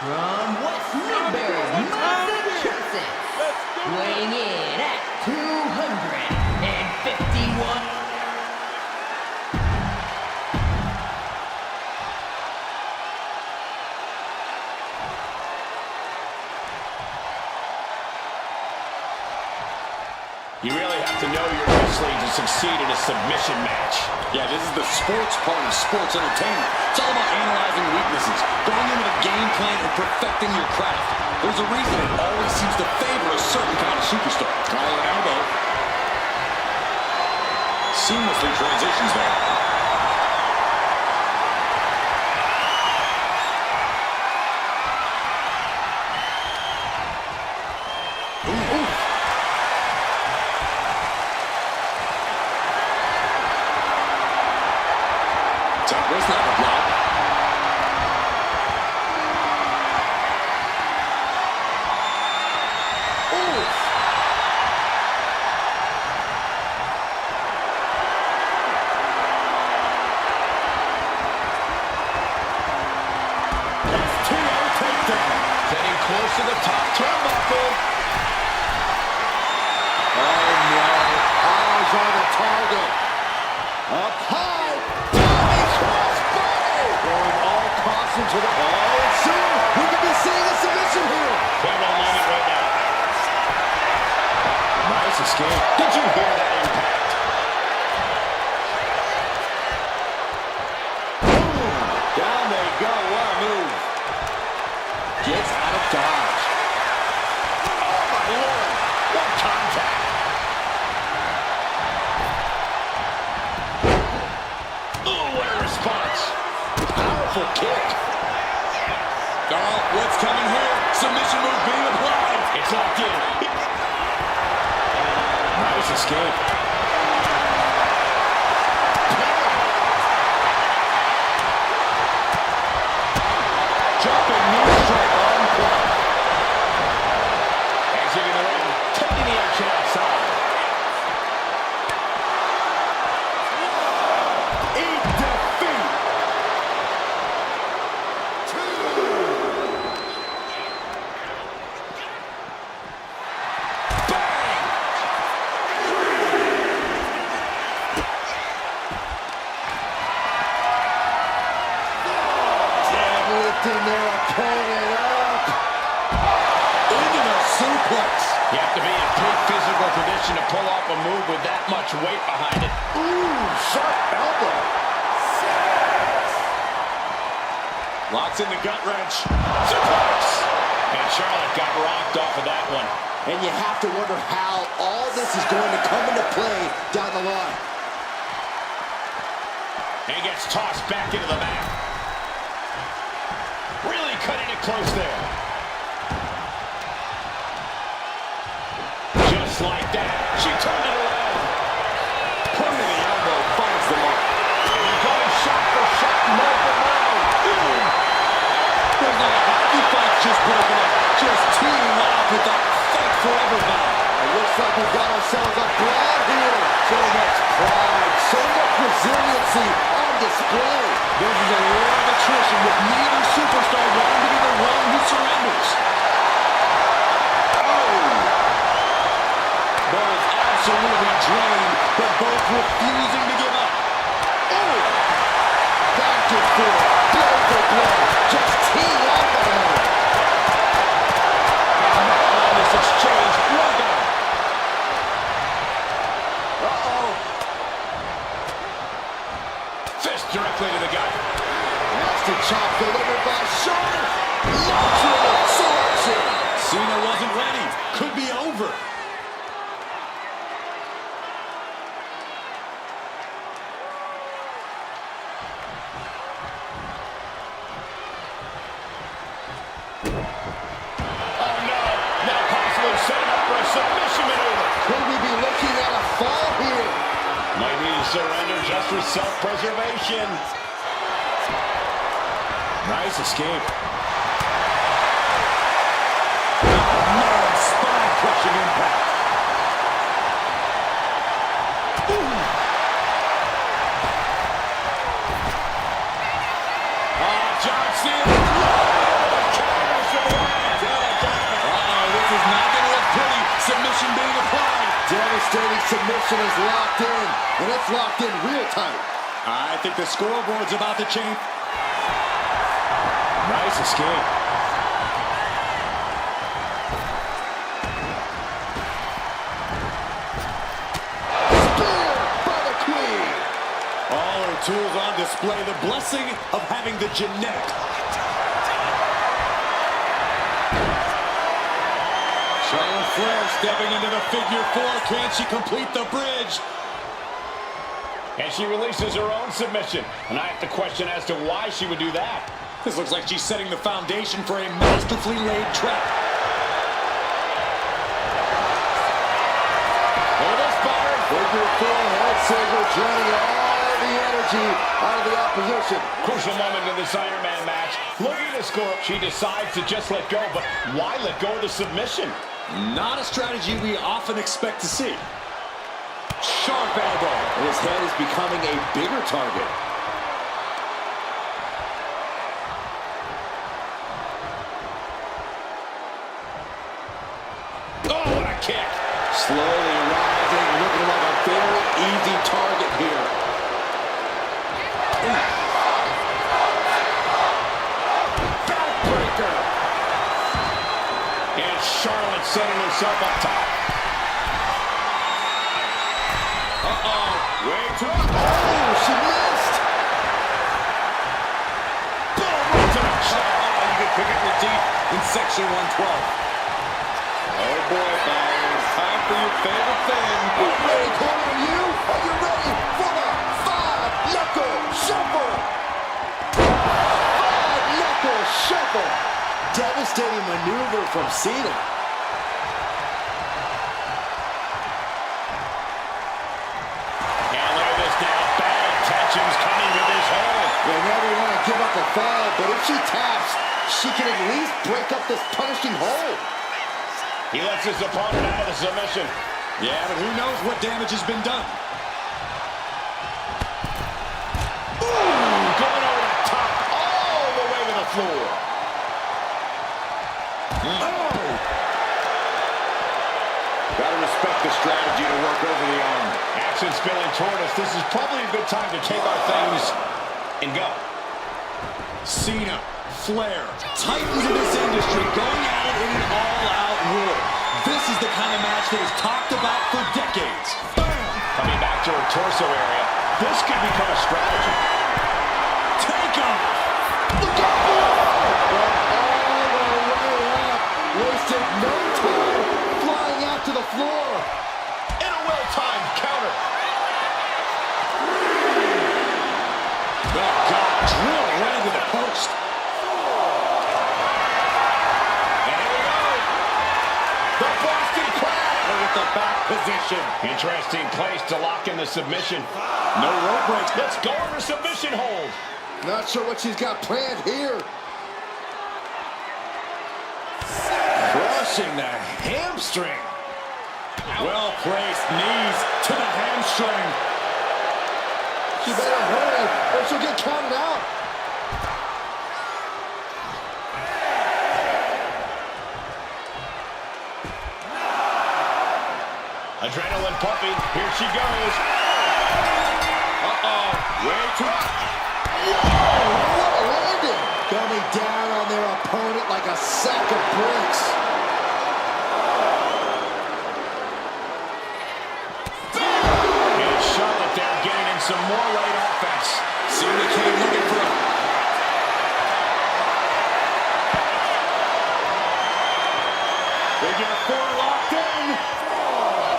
From West Newbury, Massachusetts, weighing in at 251. You really have to know your wrestling to succeed in a submission match. Yeah, this is the sports part of sports entertainment. It's all about analyzing weaknesses, going into the game plan, and perfecting your craft. There's a reason it always seems to favor a certain kind of superstar. Collar elbow. Seamlessly transitions there. That's not a block. Oof. That's 2-0 takedown. Getting close to the top turnbuckle. Oh no. Eyes on the target. Up high. Into the ball, and soon we could be seeing a submission here. Pivotal moment right now. Nice escape. Did you hear that impact? Boom! Down they go. What a move. Gets out of dodge. Oh my Lord! What contact! Oh, what a response! Powerful kick. Oh, what's coming here? Submission move being applied. It's locked in. Nice escape. Jumping knee strike on point. Exiting the ring, taking the action outside. Eat defeat. Their opponent up into the suplex. You have to be in peak physical condition to pull off a move with that much weight behind it. Ooh, sharp elbow. Locks in the gut wrench. Suplex. And Charlotte got rocked off of that one. And you have to wonder how all this is going to come into play down the line. And gets tossed back into the mat. Really cutting it close there. Just like that, she turned it around. Putting the elbow finds the mark. And he's going shot for shot, move for move. There's not a hockey fight's just broken up. Just teeing off with that fight forever vibe. It looks like we've got ourselves a brawl here. So much pride, so much resiliency on display. This is a war of attrition with neither superstar wanting to be the one who surrenders. Oh! Both absolutely drained, but both refusing to give up. Oh! Back and forth, blow for blow, just teeing off one another. On this exchange, look out. Uh-oh. Fist directly to the gut. Nasty chop delivered by Charlotte. Lateral selection. Cena wasn't ready. Could be over. Oh no, now possibly setting up for a submission maneuver. Could we be looking at a fall here? Might need to surrender just for self-preservation. Nice escape. Oh, man, spine-crushing impact. Ooh. John Cena. Devastating submission is locked in, and it's locked in real tight. I think the scoreboard's about to change. Nice escape. All her tools on display. The blessing of having the genetic. Charlotte Flair stepping into the figure four. Can she complete the bridge? And she releases her own submission. And I have to question as to why she would do that. This looks like she's setting the foundation for a masterfully laid trap. Figure four head saver draining all the energy out of the opposition. Crucial moment in this Iron Man match. Looking to score, she decides to just let go, but why let go of the submission? Not a strategy we often expect to see. Sharp elbow. And his head is becoming a bigger target. Oh, what a kick. Slowly rising, looking like a very easy target here. Backbreaker. And Charlotte setting herself up top. Uh-oh. Way too. Oh, she missed. Boom, right to the jaw. Oh, you can pick up your teeth in section 112. Oh boy, Byron. Time for your favorite thing. Are you ready, Corey? Are you? Are you ready for the five-knuckle shuffle? Five-knuckle shuffle. Devastating maneuver from Cena. And look at this now. Bad tensions coming to this hole. You never want to give up a fall, but if she taps, she can at least break up this punishing hold. He lets his opponent out of the submission. Yeah, but who knows what damage has been done. Ooh, going over the top, all the way to the floor. Oh! Gotta respect the strategy to work over the arm. Action spilling toward us. This is probably a good time to take our things and go. Cena, Flair, titans of this industry going at it in an all-out war. This is the kind of match that is talked about for decades. Bam! Coming back to her torso area. This could become a strategy. Take him! Look out! All the way up. Wasted no time. Flying out to the floor. In a well-timed counter. Oh, God, drilling right into the post. The back position. Interesting place to lock in the submission. No rope breaks. Let's go over submission hold. Not sure what she's got planned here. Crushing the hamstring. Well-placed knees to the hamstring. She better hurry or she'll get counted out. Adrenaline pumping. Here she goes. Uh-oh. Way too. Whoa, what a landing. Coming down on their opponent like a sack of bricks. And Charlotte there getting in some more late offense. Cena came looking for a... Figure four locked in.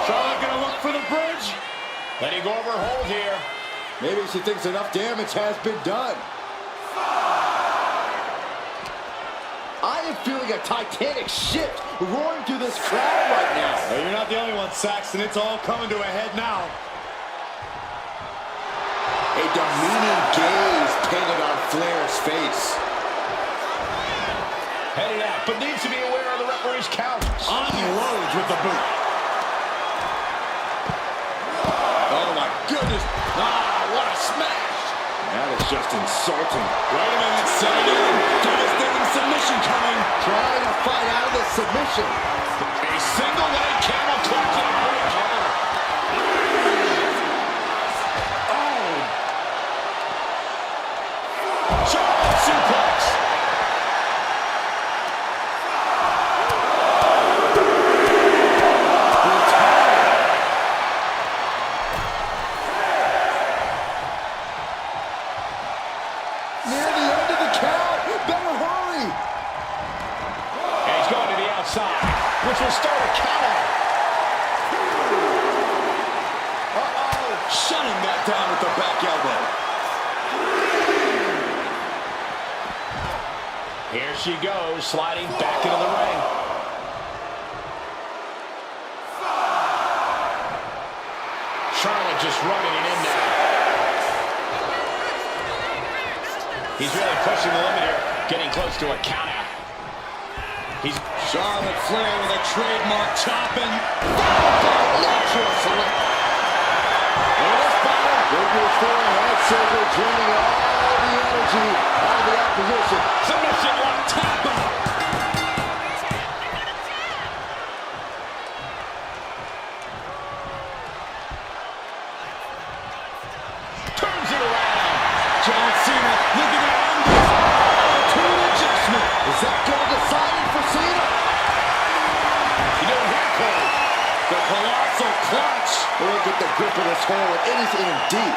Charlotte gonna look for the bridge. Letting go of her hold here. Maybe she thinks enough damage has been done. I am feeling a titanic shift roaring through this crowd right now. Well, you're not the only one, Saxton. It's all coming to a head now. A demeaning gaze painted on Flair's face. Headed out, but needs to be aware of the referee's count. Unloads with the boot. Oh, my goodness. Ah, what a smash. That is just insulting. Wait a minute, set it in. Devastating submission coming. Trying to fight out of this submission. A single leg camel clutch on the bridge. which will start a count out. Shutting that down with the back elbow. Here she goes, sliding back into the ring. Charlotte just running it in now. He's really pushing the limit here, getting close to a count out. He's Charlotte Flair with a trademark chopping. Lateral select. And this battle, figure four head scissor, draining all the energy out of the opposition. Submission lock, tap out. turns it around. John Cena looking to end this. To an adjustment. Is that going to decide it for Cena? You know, here, Cole. The colossal clutch. Look at the grip of this hold. It is in deep.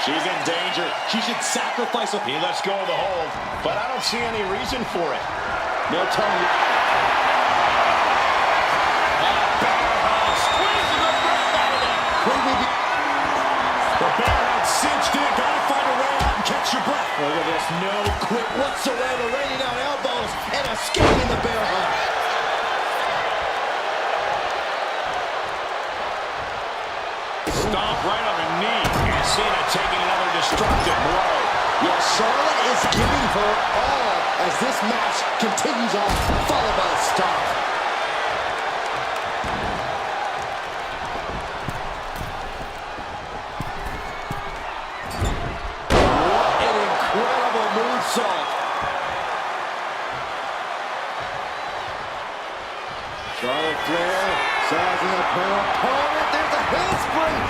She's in danger. She should sacrifice a... He lets go of the hold, but I don't see any reason for it. No telling you. Squeezing the breath out of them. The bearhead cinched in. Gotta find a way out and catch your breath. Look at this. No quit whatsoever. Raining down elbows and escaping the bear hug. Stomp right on her knee. And Cena taking another destructive blow. Yes, Charlotte is giving her all as this match continues on, followed by a stop. What an incredible moonsault. Charlotte Flair sizing up her opponent. There's a handspring.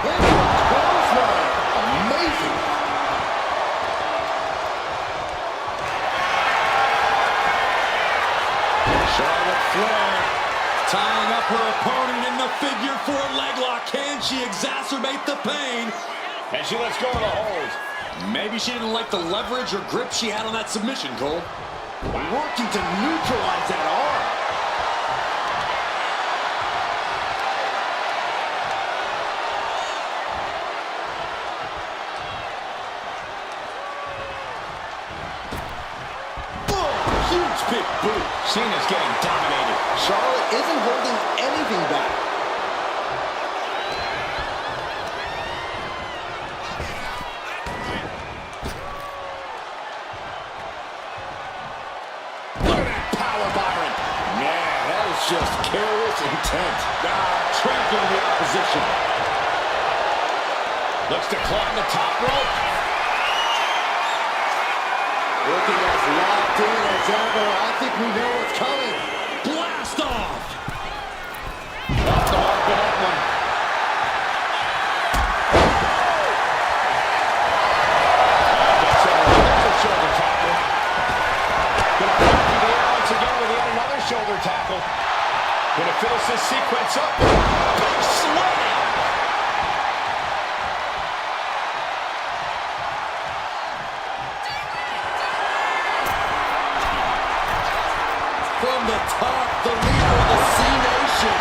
Into a clothesline. Amazing. Charlotte Flair tying up her opponent in the figure four leg lock. Can she exacerbate the pain? And she lets go of the hold. Maybe she didn't like the leverage or grip she had on that submission, Cole. Working to neutralize that arm. Huge big boot. Cena's getting dominated. Charlotte isn't holding anything back. Look at that power byron. Man, that is just careless intent. Trampling the opposition. Looks to climb the top rope. Looking as locked in as ever. I think we know what's coming. Blast off! Off the mark with that one. Gets in another shoulder tackle. Gonna put it through the air once again with yet another shoulder tackle. Gonna finish this sequence up. Big slam! From the top, the leader of the C-Nation.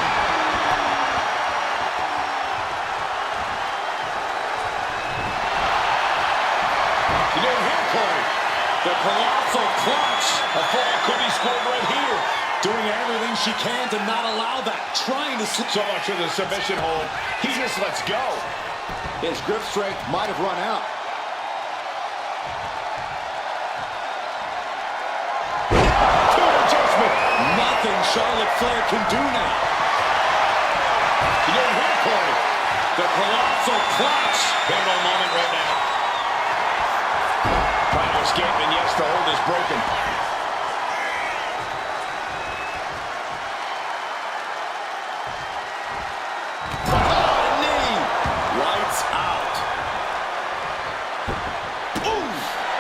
You didn't hear Corey. The colossal clutch. A fall could be scored right here. Doing everything she can to not allow that. Trying to slip. So much of the submission hold. He just lets go. His grip strength might have run out. Nothing Charlotte Flair can do now. You didn't hear Corey. The colossal clutch. Pivotal moment right now. Trying to escape, and yes, the hold is broken. Oh, knee. Lights out. Ooh!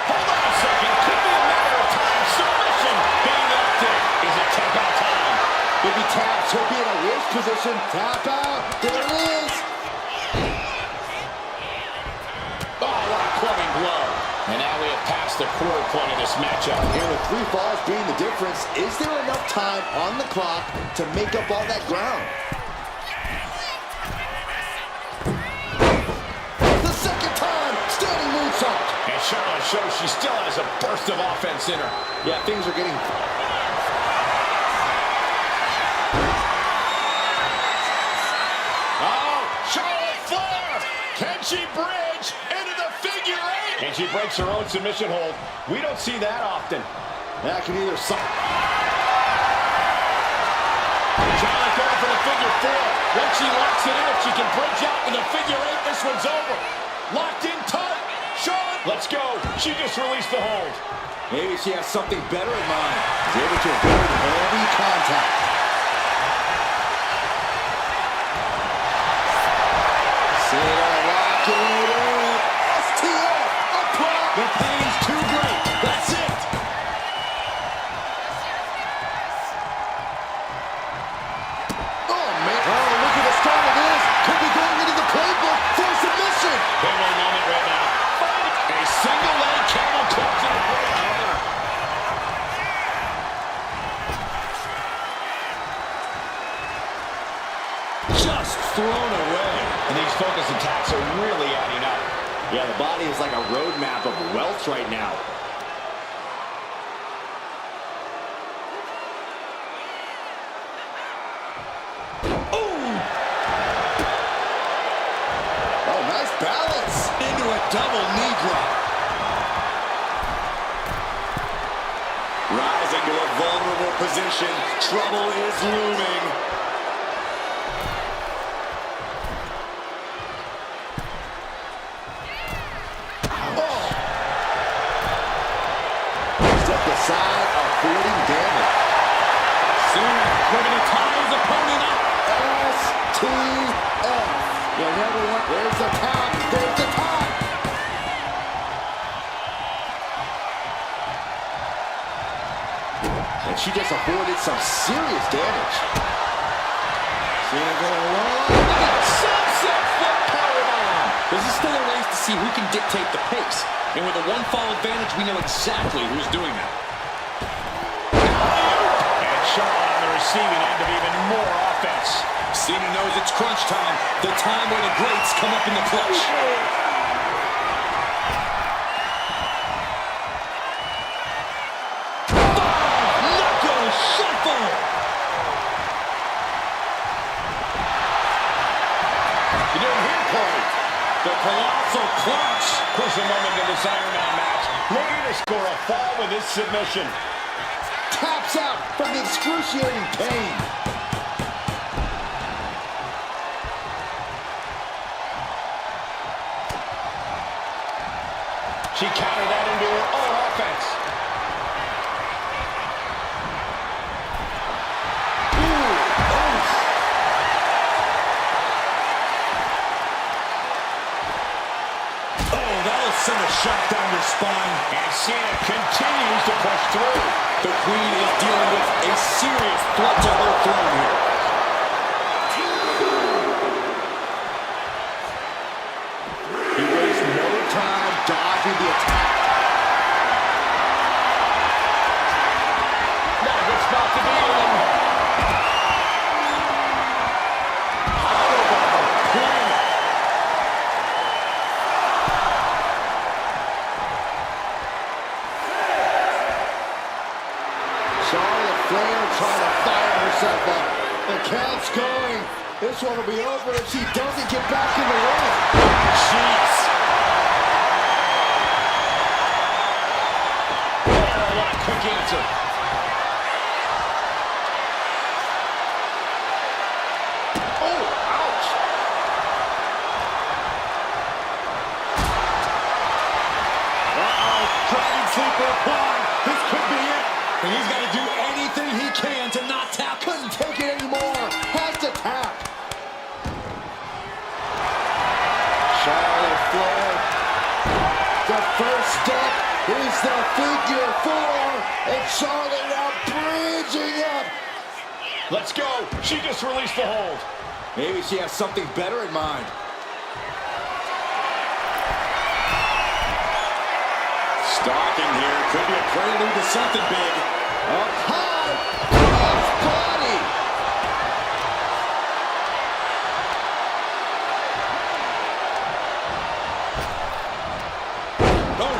Hold on a second. Could be a matter of time. Submission being locked in. Is it tap out time? If he taps, he'll be in a worse position. Tap out. There it is. Oh, what a clubbing blow. And now we have passed the the quarter point of this matchup. And with 3 falls being the difference, is there enough time on the clock to make up all that ground? The second time, standing moonsault. And Charlotte shows she still has a burst of offense in her. Yeah, things are getting... Charlotte Flair! Can she bridge into the figure 8? And she breaks her own submission hold. We don't see that often. That can either suck. Charlotte going for the figure 4. Once she locks it in, if she can bridge out to the figure 8, this one's over. Locked in tight. Charlotte, let's go. She just released the hold. Maybe she has something better in mind. She's able to avoid heavy contact. Cena locking it in. STF applied. The pain's too great. That's it. Oh, man. Oh, look at the start of this. Could be going into the playbook for submission. Pivotal moment right now. A single leg camel clutch and a great cover. Just thrown away. And these focus attacks are really adding up. Yeah, the body is like a roadmap of wealth right now. Oh, nice balance. Into a double knee drop. Rising to a vulnerable position. Trouble is looming. Step aside, avoiding damage. Cena looking to tie his opponent up. STF. You never want. There's the tap. There's the tap. And she just avoided some serious damage. Cena going long. Sunset flip powerbomb. This is still a race to see who can dictate the pace. And with a 1-fall advantage, we know exactly who's doing that. And Charlotte on the receiving end of even more offense. Cena knows it's crunch time. The time where the greats come up in the clutch. Knuckle shuffle. You doing here, Corey? The colossal clutch. Crucial moment in this Iron Man match. Looking to score a fall with this submission. Taps out from the excruciating pain. She countered that into her own offense. Oh, that'll send a shot down your spine. And Cena continues to push through. The Queen is dealing with a serious threat to her throne here. He wastes no time dodging the attack. Not a good spot to be in. Charlotte Flair trying to fire herself up. The count's going. This one will be over if she doesn't get back in the ring. Jeez. Oh, what a quick answer. Oh, ouch. Uh-oh, dragon sleeper applied. This could be it. And he's got to do anything he can to not tap. Couldn't take it anymore. Has to tap. Charlotte Flair. The first step is the figure 4. And Charlotte now bridging up. Let's go. She just released the hold. Maybe she has something better in mind. Stalking here. Could be a prelude to something big. Up high. Cross body. Oh.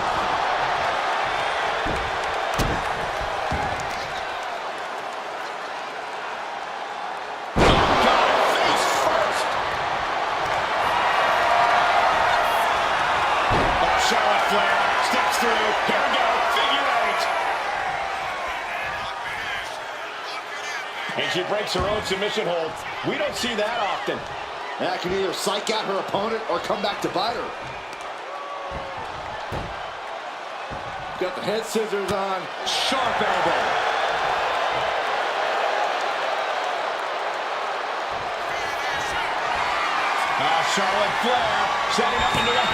Charlotte Flair steps through. Here we go. Figure eight. And she breaks her own submission hold. We don't see that often. That can either psych out her opponent or come back to bite her. Got the head scissors on. Sharp elbow. Charlotte Flair setting up into a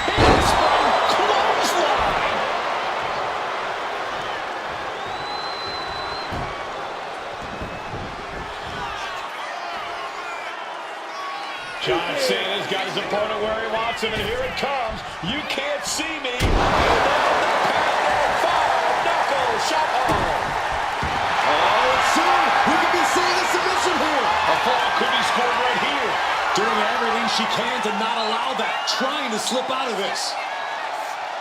handspring clothesline. John Cena's got his opponent where he wants him, and here it comes. You can't see me. And then the knuckle shot. Oh, and soon we could be seeing a submission here. A fall could be scored right here. Doing everything she can to not allow that. Trying to slip out of this.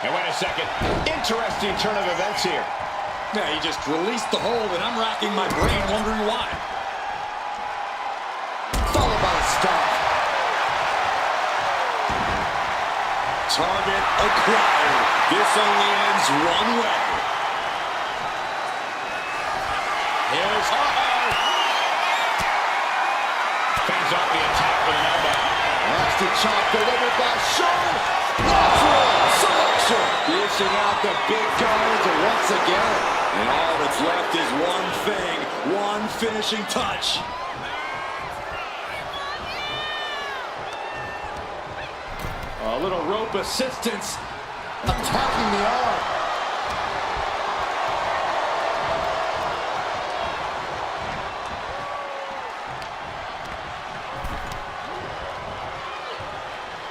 And wait a second. Interesting turn of events here. Yeah, he just released the hold, and I'm racking my brain wondering why. Followed by a stop. Target acquired. This only ends one way. Here's Fends off the attack with an elbow. Nasty chop delivered by Charlotte. Natural selection. Dishing out the big guns once again. And all that's left is one thing, one finishing touch. A little rope assistance. Attacking the arm.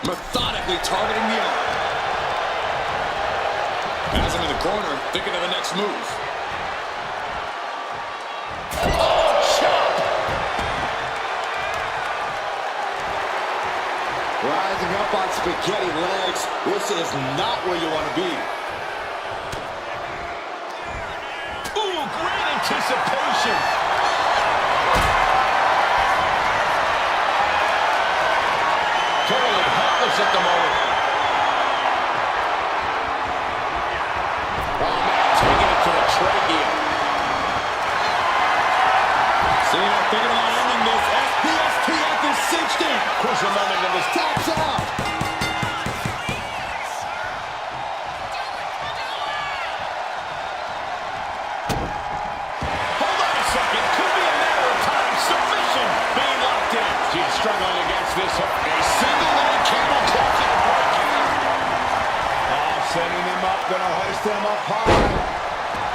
Methodically targeting the arm. Has him in the corner, thinking of the next move. Oh, chop! Rising up on spaghetti legs. This is not where you want to be. Ooh, great anticipation. Totally helpless at the moment. Oh, man, taking it to the trachea. Cena thinking about ending this. SPSTF is cinched in. Crucial moment in this. Taps out. Hold on a second. Could be a matter of time. Submission being locked in. She's struggling against this. A single leg camel clutch to the breakout. Oh, setting him up. Gonna hoist him up high.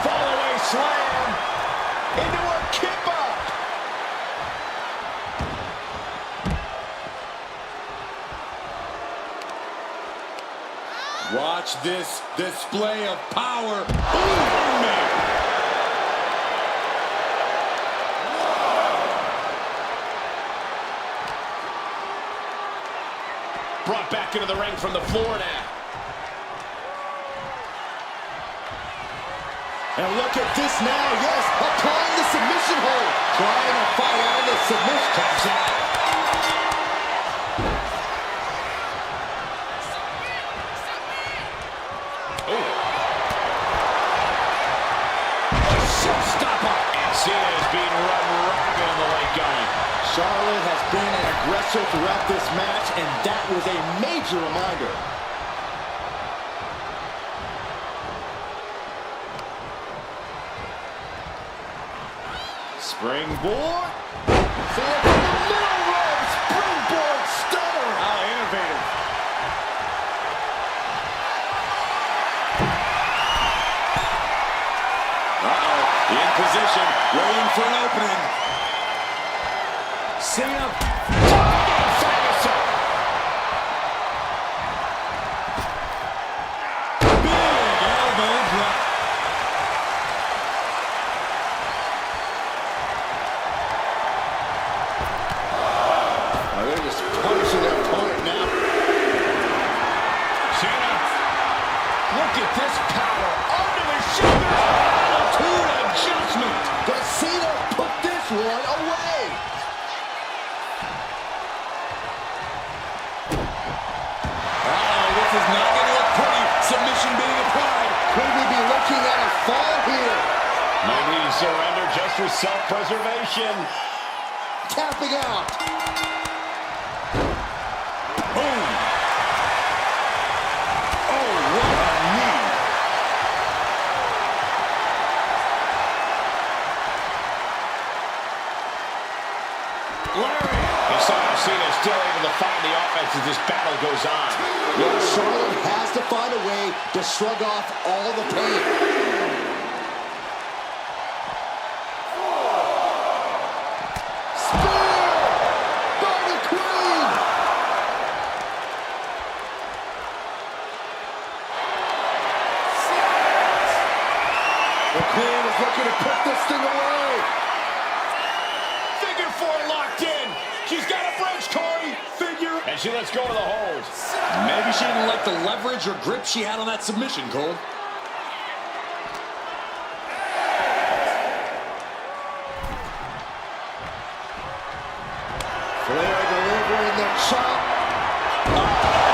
Fall away slam. Into a kip up. Watch this display of power. Ooh, man. Brought back into the ring from the floor now. And look at this now. Yes, applying the submission hold. Trying to fight out of the submission. Taps out. Showstopper. And Cena is being run ragged on the late going. Charlotte has been an aggressor throughout this match, and that was a major reminder. Springboard. Cena from the middle rope. Springboard stunner. How innovative. In position, waiting for an opening. Cena. Big surrender just for self-preservation. Tapping out. Boom. Oh, what a knee. Larry. And somehow Cena is still able to find the offense as this battle goes on. Yeah, Charlotte has to find a way to shrug off all the pain. Spear by the Queen. The Queen is looking to put this thing away. Figure four locked in. She's got a French, Corey. Figure. And she lets go of the hold. Maybe she didn't like the leverage or grip she had on that submission, Cole. Flair delivering the chop.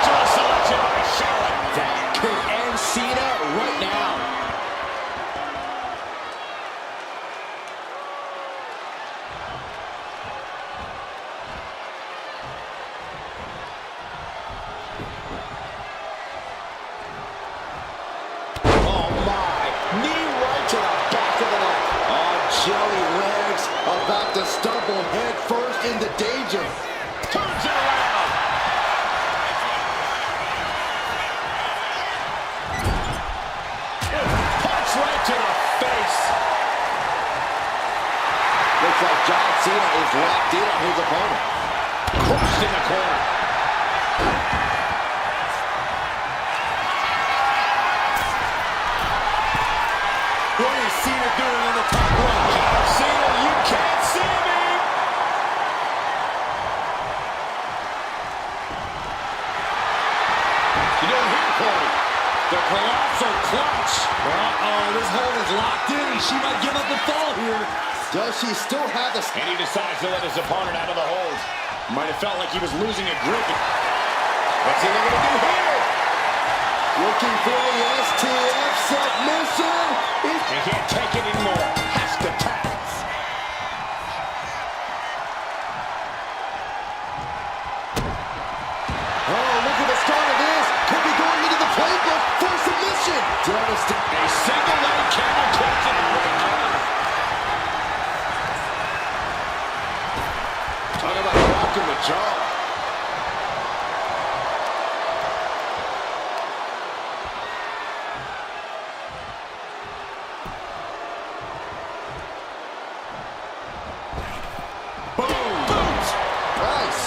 To a selection by Charlotte. That could end Cena right now. Oh my! Knee right to the back of the neck. Oh, jelly legs about to stumble head first into danger. Turns it around. Punch right to the face. Looks like John Cena is locked in on his opponent. Crushed in the corner. What is Cena doing on the top rope? Cena, you can't see me. You don't hear Corey. The colossal clutch. Uh-oh, this hold is locked in. She might give up and fall here. Does she still have the... And he decides to let his opponent out of the hold. Might have felt like he was losing a grip. What's he going to do here? Looking for the STF submission. He can't take it anymore. Has to tap. Oh, look at the start of this. Could be going into the playbook for submission. Devastating. A single leg camel clutch in the ring. Talk about rocking the jaw. Nice.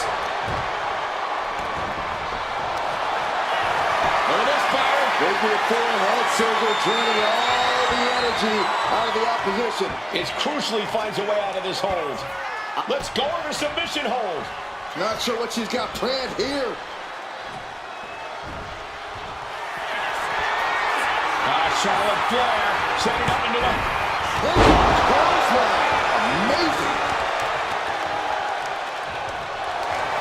Look at this fire. Figure four head scissor draining all the energy out of the opposition. It crucially finds a way out of this hold. Let's go over submission hold. Not sure what she's got planned here. Charlotte Flair setting up into the... Clothesline. Amazing.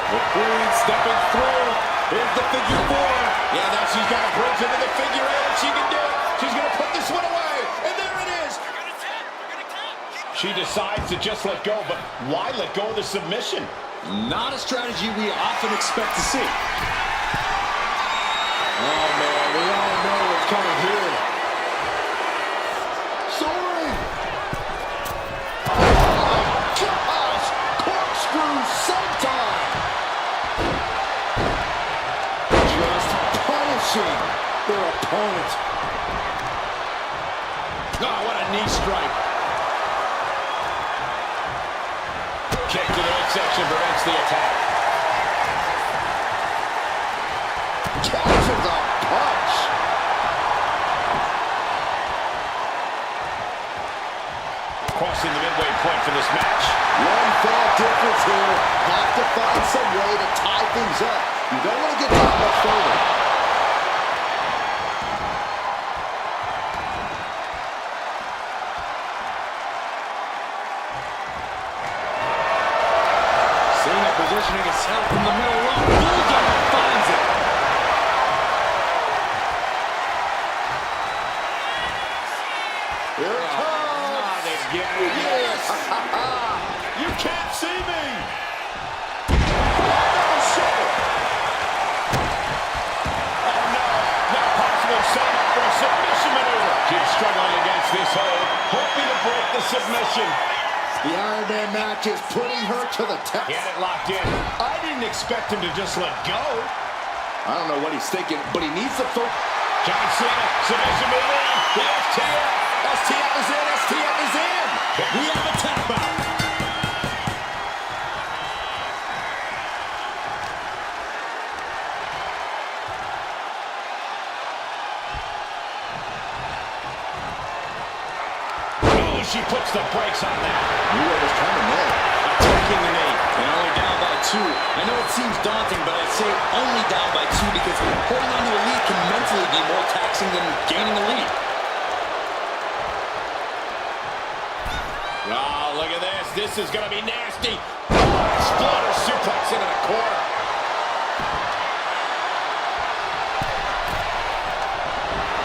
The Queen stepping through. Here's the figure four. Yeah, now she's got a bridge into the figure eight. She can do it. She's going to put this one away. And there it is. She decides to just let go, but why let go of the submission? Not a strategy we often expect to see. Oh, man, we all know what's coming here. Soaring. Oh, my gosh. Corkscrew sometime. Just punishing their opponent. Oh, what a knee strike. Kick to the midsection prevents the attack. Catches a punch. Crossing the midway point for this match. One fall difference here. Have to find some way to tie things up. You don't want to get that much further. Cena positioning himself in the middle rope. Bulldog finds it. Here it comes. They've given Yes! You can't see me! Oh no! Now possibly setting up for a submission maneuver. She's struggling against this hold, hoping to break the submission. The Iron Man match is putting her to the test. He had it locked in. I didn't expect him to just let go. I don't know what he's thinking, but he needs to focus. John Cena, submission move in. The STF. STF is in. STF is in. We have a tap out. Oh, she puts the brakes on that. Knew what was coming there. Attacking the knee, and only down by 2. I know it seems daunting, but I say only down by 2 because holding on to a lead can mentally be more taxing than gaining a lead. Oh, look at this. This is going to be nasty. Oh, exploder suplex into the corner.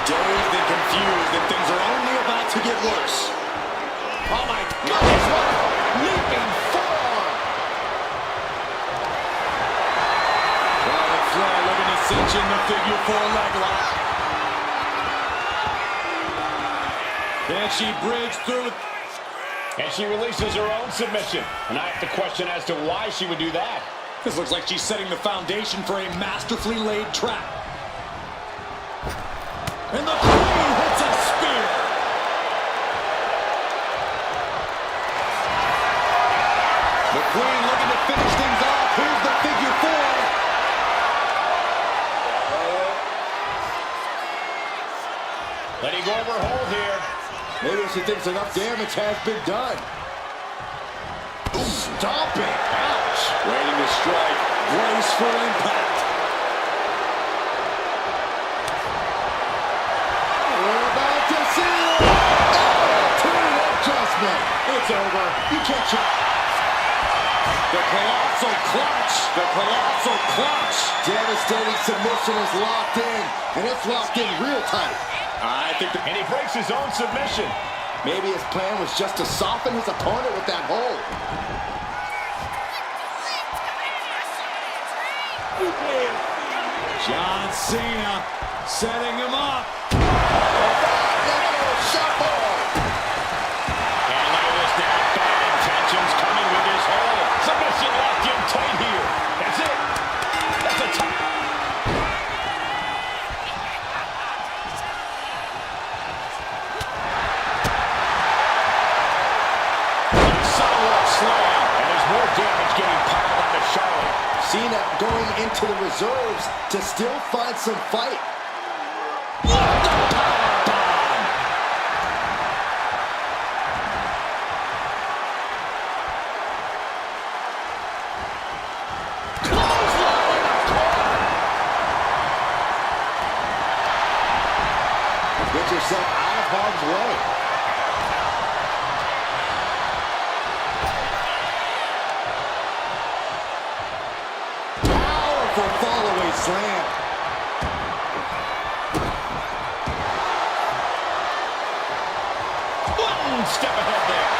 Dazed and confused, and things are only about to get worse. Oh, my goodness. What a leaping forearm. Charlotte Flair looking to cinch in the figure 4 leg lock. Can she bridge through it? And she releases her own submission. And I have to question as to why she would do that. This looks like she's setting the foundation for a masterfully laid trap. And the Queen hits a spear. The Queen looking to finish things off. Here's the figure 4. Letting go of her hold here. Maybe she thinks enough damage has been done. Ooh, stomping. Ouch. Waiting to strike. Brace for impact. We're about to see it. Oh, turn adjustment. It's over. You can't check. The colossal clutch. The colossal clutch. Devastating submission is locked in, and it's locked in real tight. I think And he breaks his own submission. Maybe his plan was just to soften his opponent with that hold. John Cena setting him up. Shuffle. And look at this now. Bad intentions coming with this hold. Submission locked in tight here. That's it. That's a tap. Sidewalk slam. And there's more damage getting piled onto Charlotte. Cena going into the reserves to still find some fight. Get yourself out of harm's way. Powerful fall-away slam. One step ahead there.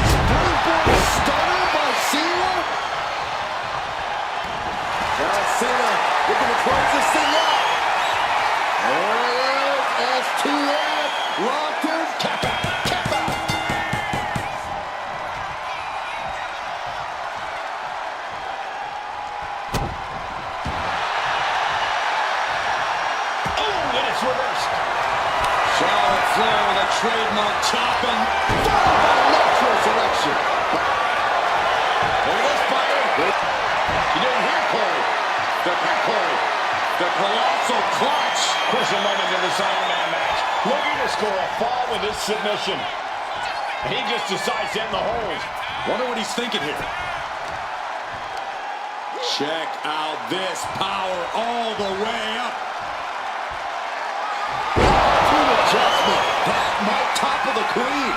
Springboard stunner by Cena. John Cena looking to close this thing out. There it is. STF locked in. Tap out. Tap out. Oh, and it's reversed. Charlotte Flair with a trademark chopping. Followed by a natural selection. Look at this fire. You didn't hear Corey. Corey. The colossal clutch. Crucial moment in this Iron Man match. Looking to score a fall with this submission. And he just decides to end the hold. Wonder what he's thinking here. Check out this power all the way up. Good adjustment. That might topple the Queen.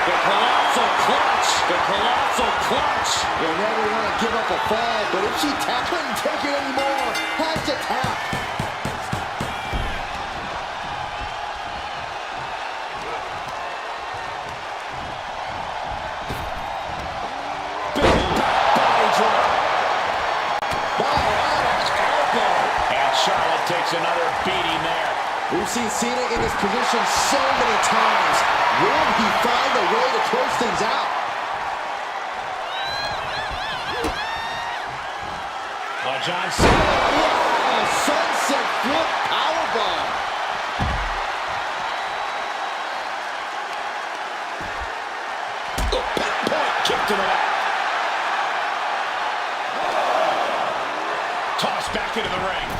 The colossal clutch. The colossal clutch. You never want to give up a fall, but if she couldn't take it anymore, has to tap. takes another beating there. We've seen Cena in this position so many times. Will he find a way to close things out? John Cena. Wow, sunset flip powerbomb. The pinpoint kick to the back. Tossed back into the ring.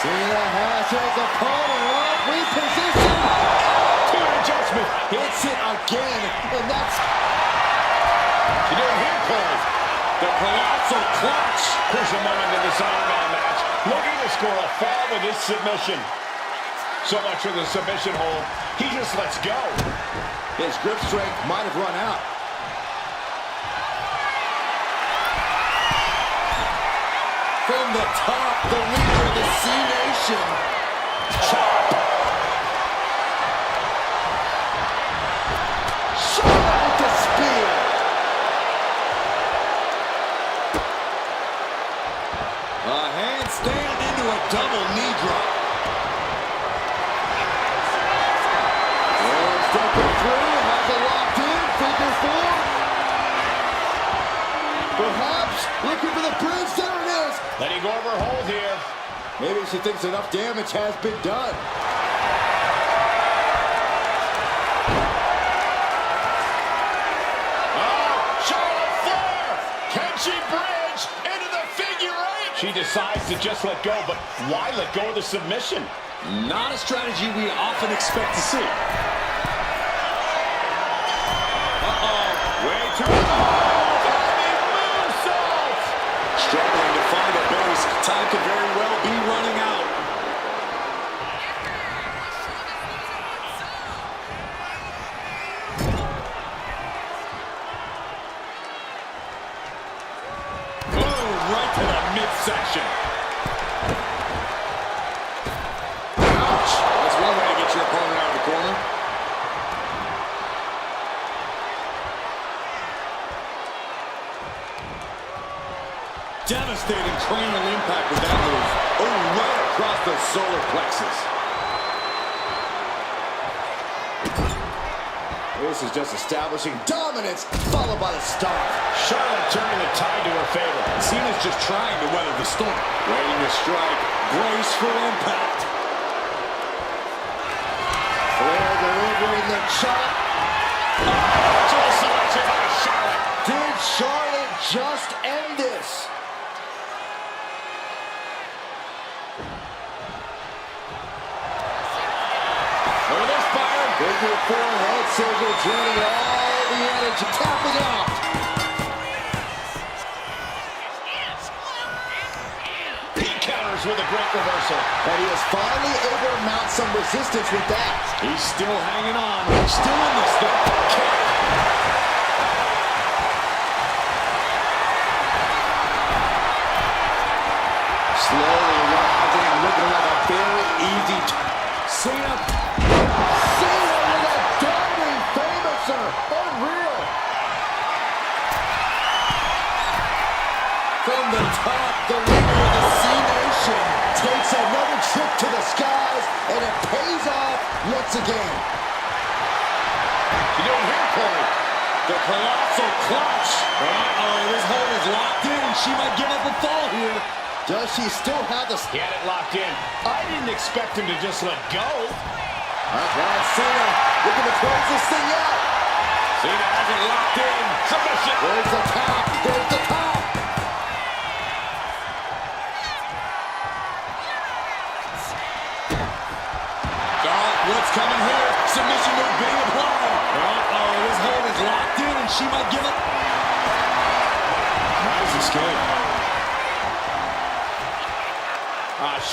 Cena has his opponent repositioned. Adjustment. Hits it again, and that's... You do a hand pull. The colossal clutch. Crucial moment in this Iron Man match. Looking to score a fall with this submission. So much for the submission hold. He just lets go. His grip strength might have run out. From the top, the leader of the C-Nation. Chop. With the spear. A handstand into a double knee drop. And stepping through, has it locked in, figure four. Perhaps looking for the bridge, there it is. Letting go of her hold here. Maybe she thinks enough damage has been done. She decides to just let go, but why let go of the submission? Not a strategy we often expect to see. Way too moonsault! Struggling to find a base. Time could very well be running out. Midsection. Ouch. That's one way to get your opponent out of the corner. Devastating cranial impact with that move. Oh, right across the solar plexus. This is just establishing dominance, followed by the stomp. Charlotte turning the tide to her favor. Cena's just trying to weather the storm. Waiting to strike. Brace for impact. Flair delivering the chop. Just selection by Charlotte. Did Charlotte just end this? Look at this fire. Figure four head scissor draining all the energy. Tapping out. He counters with a great reversal. And he is finally able to mount some resistance with that. He's still hanging on. Still in this thing. Slowly rising and looking like a very easy... Cena with a diving famouser. Unreal. From the top, the leader of the C-Nation takes another trip to the skies, and it pays off once again. You doing here, Corey? The colossal clutch. Uh-oh, this hold is locked in. She might give up a fall here. Does she still have the... He had it locked in. I didn't expect him to just let go. Now Cena looking to close this thing out. Cena has it locked in. Submission. There's the top. There's the top. What's coming here? Submission move being applied. Uh-oh, this hold is locked in, and she might give up. Nice escape.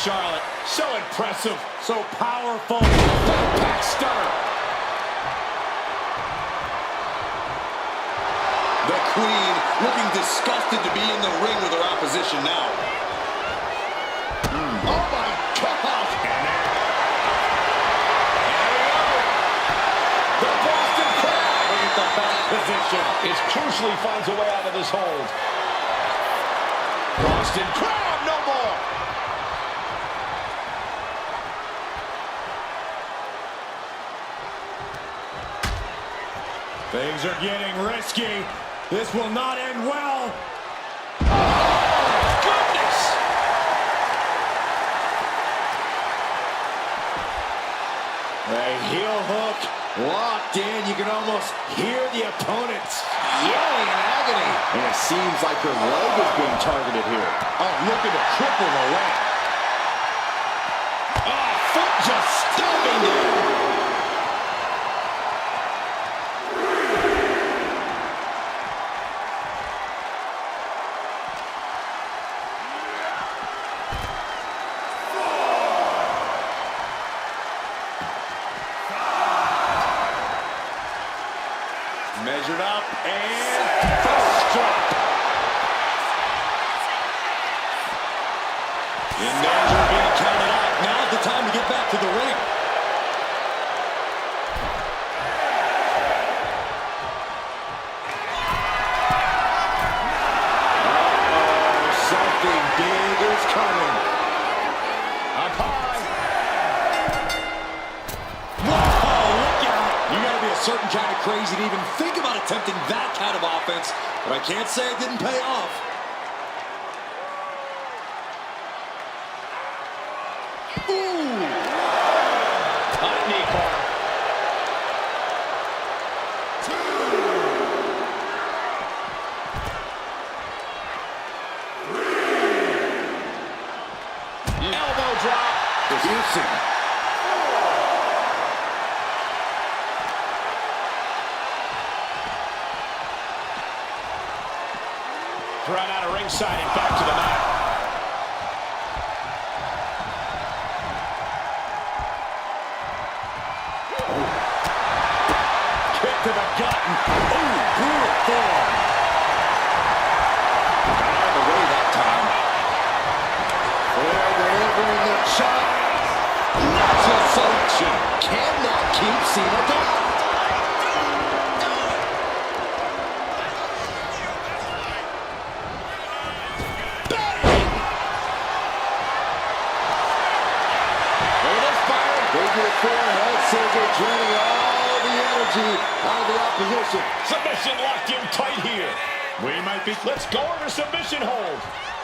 Charlotte, so impressive, so powerful. Back stunner. The Queen looking disgusted to be in the ring with her opposition now. Oh my God! The Boston Crab. Look at the back position. It's crucial he finds a way out of this hold. Boston Crab, no more. Things are getting risky. This will not end well. Goodness! A heel hook locked in. You can almost hear the opponents yelling in agony. And it seems like her leg is being targeted here. Oh, looking to cripple the leg. Oh, foot just stomping there. Measured up and first drop. In danger of being counted out. Now's the time to get back to the ring. Uh-oh, something big is coming. Up high. Whoa, look out. You gotta be a certain kind of crazy to even think about attempting that kind of offense, but I can't say it didn't pay off. Ooh. High knee corner. Elbow drop. Producing. Thrown out of ringside and back to the mat. Kick to the gut. Ooh, brutal form. Got out of the way that time. They're delivering the shot. Natural selection. Cannot keep Cena down. Figure four head scissor, draining all the energy out of the opposition. Submission locked in tight here. We might be. Let's go into submission hold.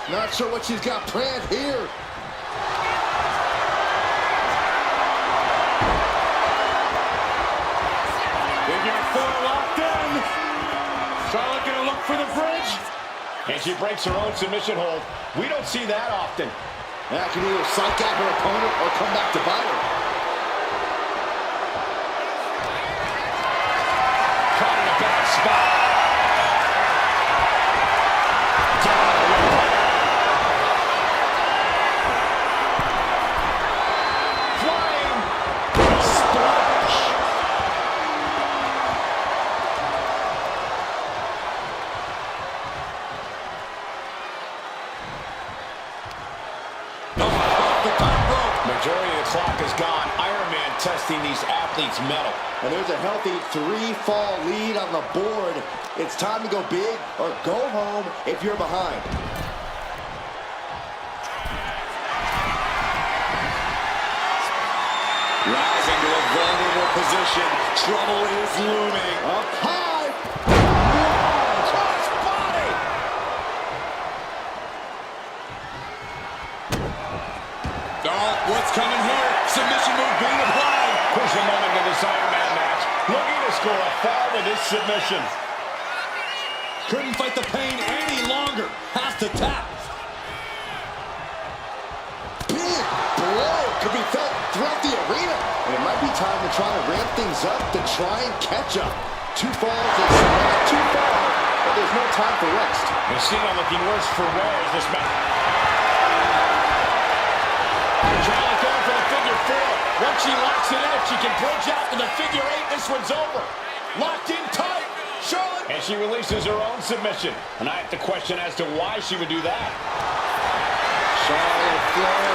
Not sure what she's got planned here. Figure four locked in. Charlotte gonna look for the bridge. And she breaks her own submission hold. We don't see that often. That can either psych out her opponent or come back to bite her. Caught in a bad spot. Down the rope. Flying. Splash. Off the top rope. Majority of the clock is gone. Iron Man testing these athletes' mettle. And there's a healthy 3-fall lead on the board. It's time to go big or go home if you're behind. Rising to a vulnerable position. Trouble is looming. Up high. Cross body. Oh, what's coming here? Submission move being applied. Crucial moment in this Iron Man match. Looking to score a fall with this submission. Couldn't fight the pain any longer. Has to tap. Big blow could be felt throughout the arena. And it might be time to try to ramp things up to try and catch up. 2 falls is not too far, but there's no time for rest. And Cena looking worse for wear as this match. Charlotte going for the figure four. Once she locks it in, if she can bridge out to the figure eight, this one's over. Locked in tight. Charlotte. And she releases her own submission. And I have to question as to why she would do that. Charlotte Flair.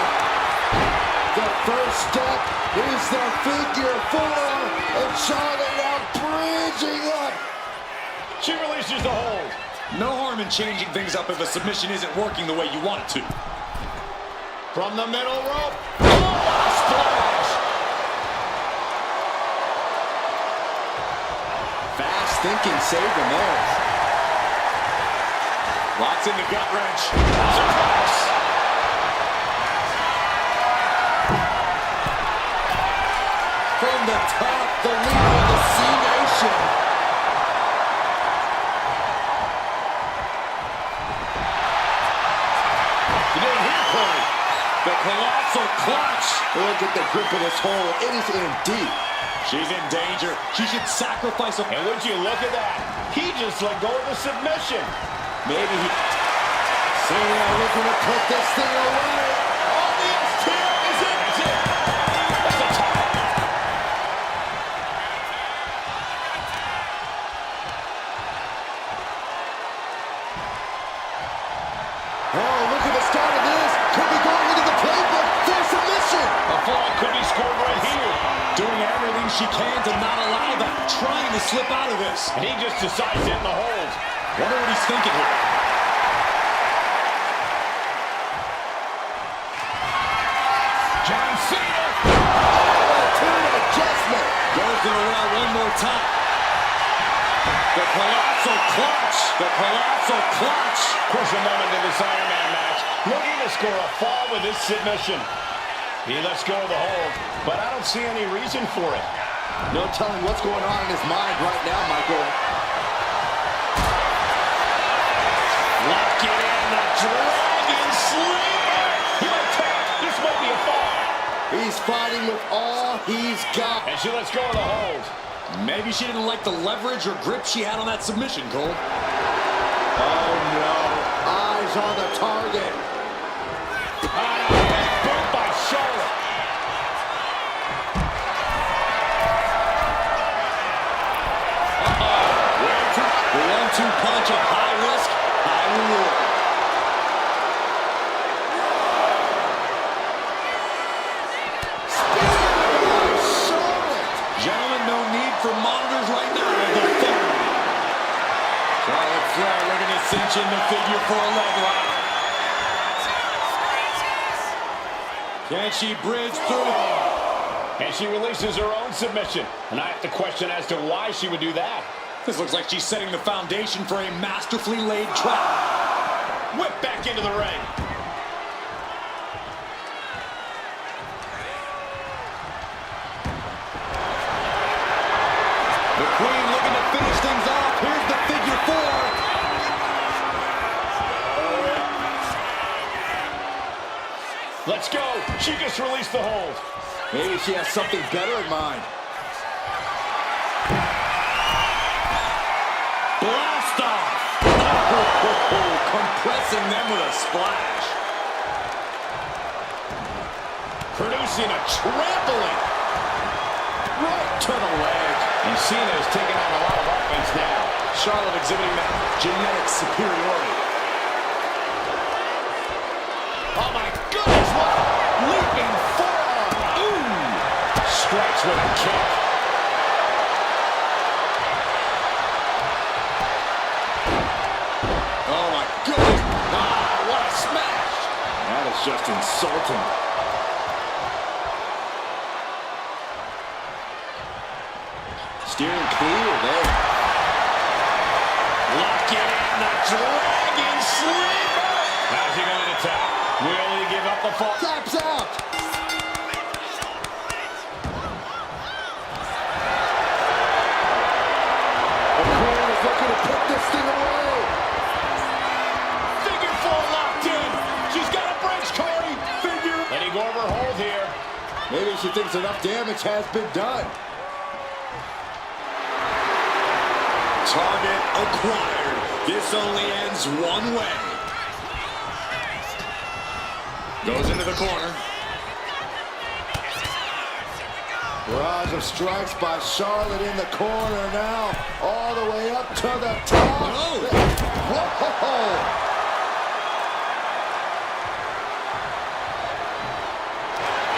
The first step is the figure four. And Charlotte now bridging up. She releases the hold. No harm in changing things up if a submission isn't working the way you want it to. From the middle rope. Oh, splash. Fast thinking saved him there. Locks in the gut wrench. Suplex. From the top, the leader of the C-Nation. You didn't hear Corey. The colossal clutch. Look at the grip of this hole. It is in deep. She's in danger. She should sacrifice a... And would you look at that? He just let go of the submission. Maybe he... Cena looking to put this thing away. Oh, the STO is in. It's in. That's a tap. Oh, look at the start of this. Could be going into the playbook for submission. A fall could be scored right here. Doing everything she can to not allow that. Trying to slip out of this. And he just decides to end the hold. Wonder what he's thinking here. John Cena. Turn adjustment. Goes to the well one more time. The colossal clutch. The colossal clutch. Crucial moment in this Iron Man match. Looking to score a fall with this submission. He lets go of the hold, but I don't see any reason for it. No telling what's going on in his mind right now, Michael. Lock it in, the Dragon Sleeper. He might tap. This might be a fall. He's fighting with all he's got. And she lets go of the hold. Maybe she didn't like the leverage or grip she had on that submission, Cole. Oh, no. Eyes on the target. Boot by Charlotte. The 1-2 punch of high risk, high reward. Gentlemen, no need for monitors right now. Charlotte Flair looking to cinch in the figure for a leg lock. Can she bridge through? And she releases her own submission. And I have to question as to why she would do that. This looks like she's setting the foundation for a masterfully laid trap. Whip back into the ring. The Queen looking to finish things off. Here's the figure four. Let's go. She just released the hold. Maybe she has something better in mind. Blast off. Oh, compressing them with a splash. Producing a trampling. Right to the leg. And Cena is taking on a lot of offense now. Charlotte exhibiting that genetic superiority. Oh my goodness, what a leaping forearm. Ooh. Strikes with a kick. Oh my goodness. Ah, what a smash. That is just insulting. Steering clear there. Lock it in, the Dragon Sleeper. How's he going to tap? Will he give up the fall? Taps out. The Queen is looking to put this thing away. Figure four locked in. She's got a bridge, Corey. Figure. Letting go of her hold here. Maybe she thinks enough damage has been done. Target acquired. This only ends one way. Goes into the corner. Barrage of strikes by Charlotte in the corner now. All the way up to the top. Oh. Whoa.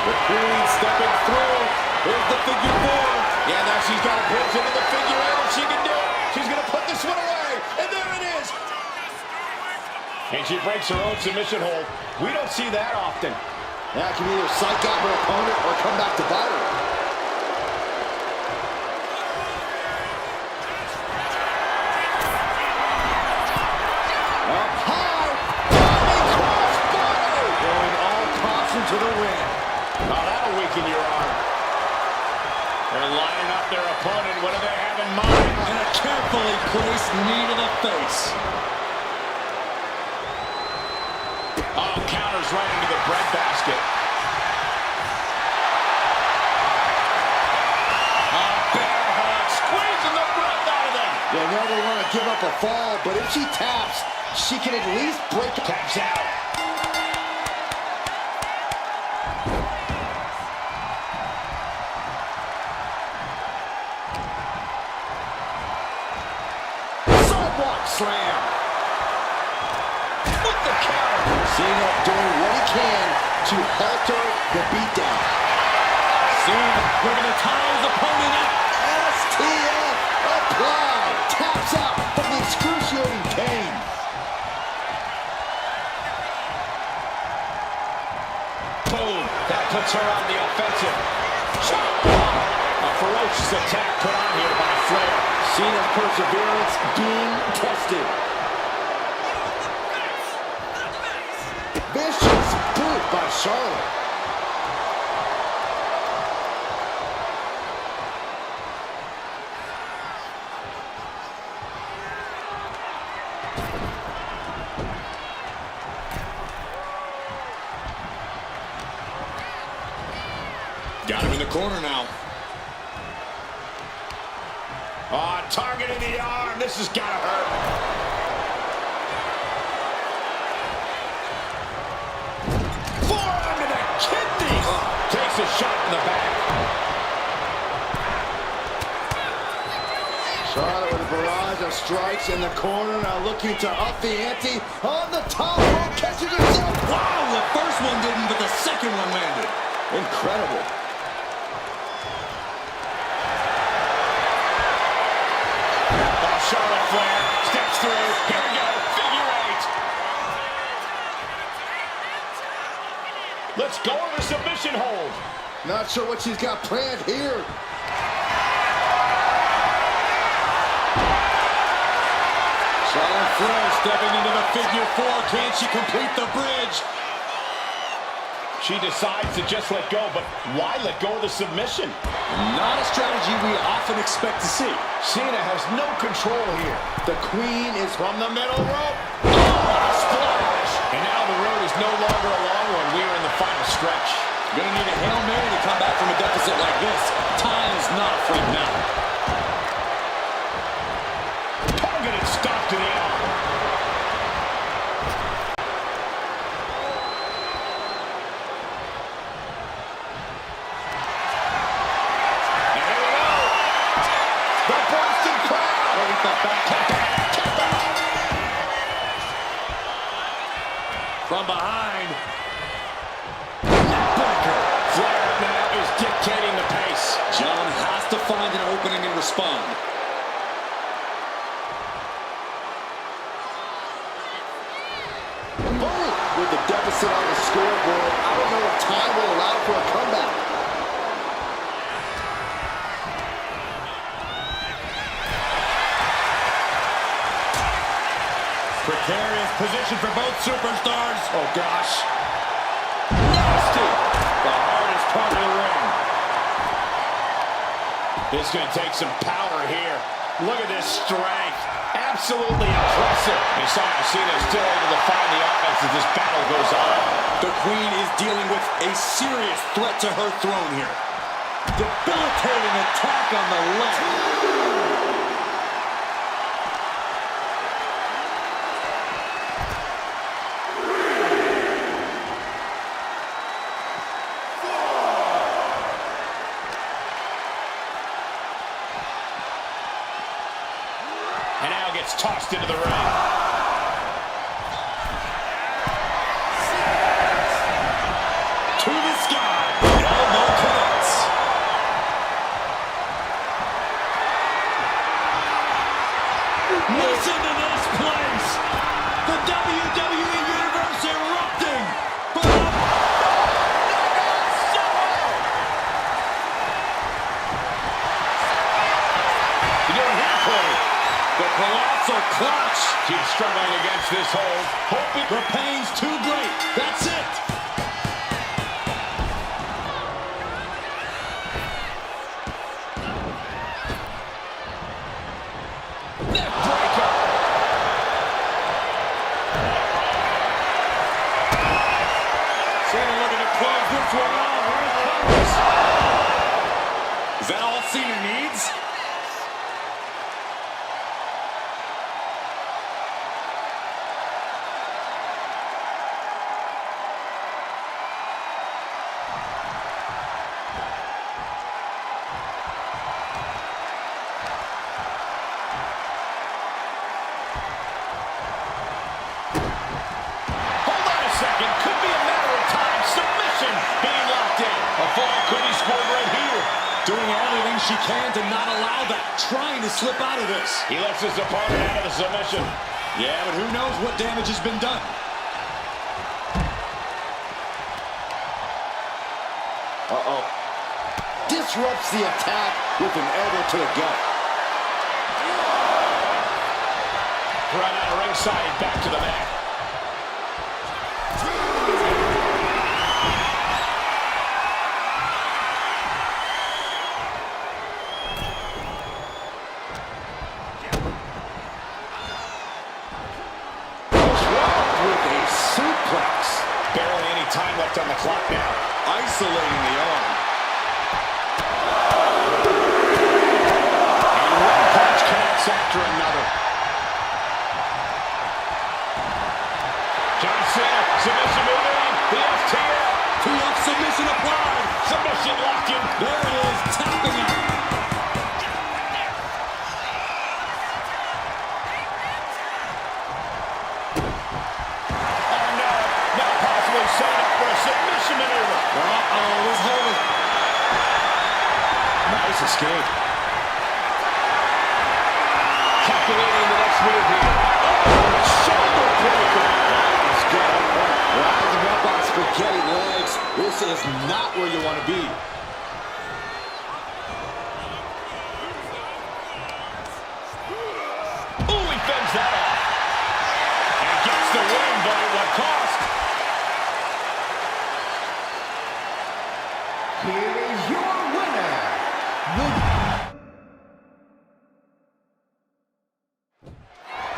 The Queen stepping through. Here's the figure four. Yeah, now she's got a bridge into the figure eight if she can do it. She's going to put the this one away, and there it is. And she breaks her own submission hold. We don't see that often. That can either psych out her opponent or come back to bite her. Up high, diving crossbody, going all caution to the ring. Oh, that'll weaken your arm. They're lining up their opponent. What do they have in mind? And a carefully placed knee to the face. Oh, counters right into the breadbasket. A bear hug, squeezing the breath out of them. They never want to give up a fall, but if she taps, she can at least break. Taps out. Sidewalk slam. With the counter. Cena doing what he can to halter the beatdown. Soon, we're going to tie his opponent up. STF applied. Taps out from the excruciating pain. Boom. That puts her on the offensive. Chop block. A ferocious attack put on here by Flair. Cena's perseverance being tested. Vicious boot by Charlotte. Got him in the corner now. Oh, targeting the arm. This has got to hurt. Forearm to the kidneys. Takes a shot in the back. Charlotte with a barrage of strikes in the corner, now looking to up the ante on the top rope, catches herself. Wow, the first one didn't, but the second one landed. Incredible. Oh, Charlotte Flair steps through. Here we go. Figure eight. Let's go over submission hold. Not sure what she's got planned here. Charlotte Flair stepping into the figure four. Can she complete the bridge? She decides to just let go, but why let go of the submission? Not a strategy we often expect to see. Cena has no control here. The queen is From the middle rope. Oh, what a splash. And now the road is no longer a long one. We are in the final stretch. Gonna need a Hail Mary to come back from a deficit like this. Time is not a friend now. Targeted stop to the arm. And here we go. The Boston crowd. With the back Tap out, tap out. from behind. Neckbreaker. Flair now is dictating the pace. John has to find an opening and respond. Bully with the deficit on the scoreboard. I don't know if time will allow for a comeback. Precarious position for both superstars. Oh, gosh. Nasty. The hardest part of the ring. This is going to take some power here. Look at this strength. Absolutely impressive. And Cena is still able to find the offense as this battle goes on. The Queen is dealing with a serious threat to her throne here. Debilitating attack on the leg. And now gets tossed into the ring. To the sky. Elbow connects. The pain's too great. That's it. Neck breaker. Cena looking to close this one out. Here it comes. Is that all Cena needs? Second, could be a matter of time. Submission being locked in. A fall could be scored right here. Doing everything she can to not allow that. Trying to slip out of this. He lets his opponent out of the submission. Yeah, but who knows what damage has been done. Uh-oh. Disrupts the attack with an elbow to the gut. Right out of ringside, back to the mat. Barely any time left on the clock now. Isolating the arm. And one punch connects after another. John Cena, submission move in. The FTL. 2-up submission applied. Submission locked in. There it is, tapping out. Set up for a submission maneuver. Uh-oh, this hold is... Nice escape. Calculating the next move here. Oh, shoulder breaker. It's good. Rising up on spaghetti legs. This is not where you want to be. Ooh, he fends that off. And gets the win, but at what cost? Here is your winner,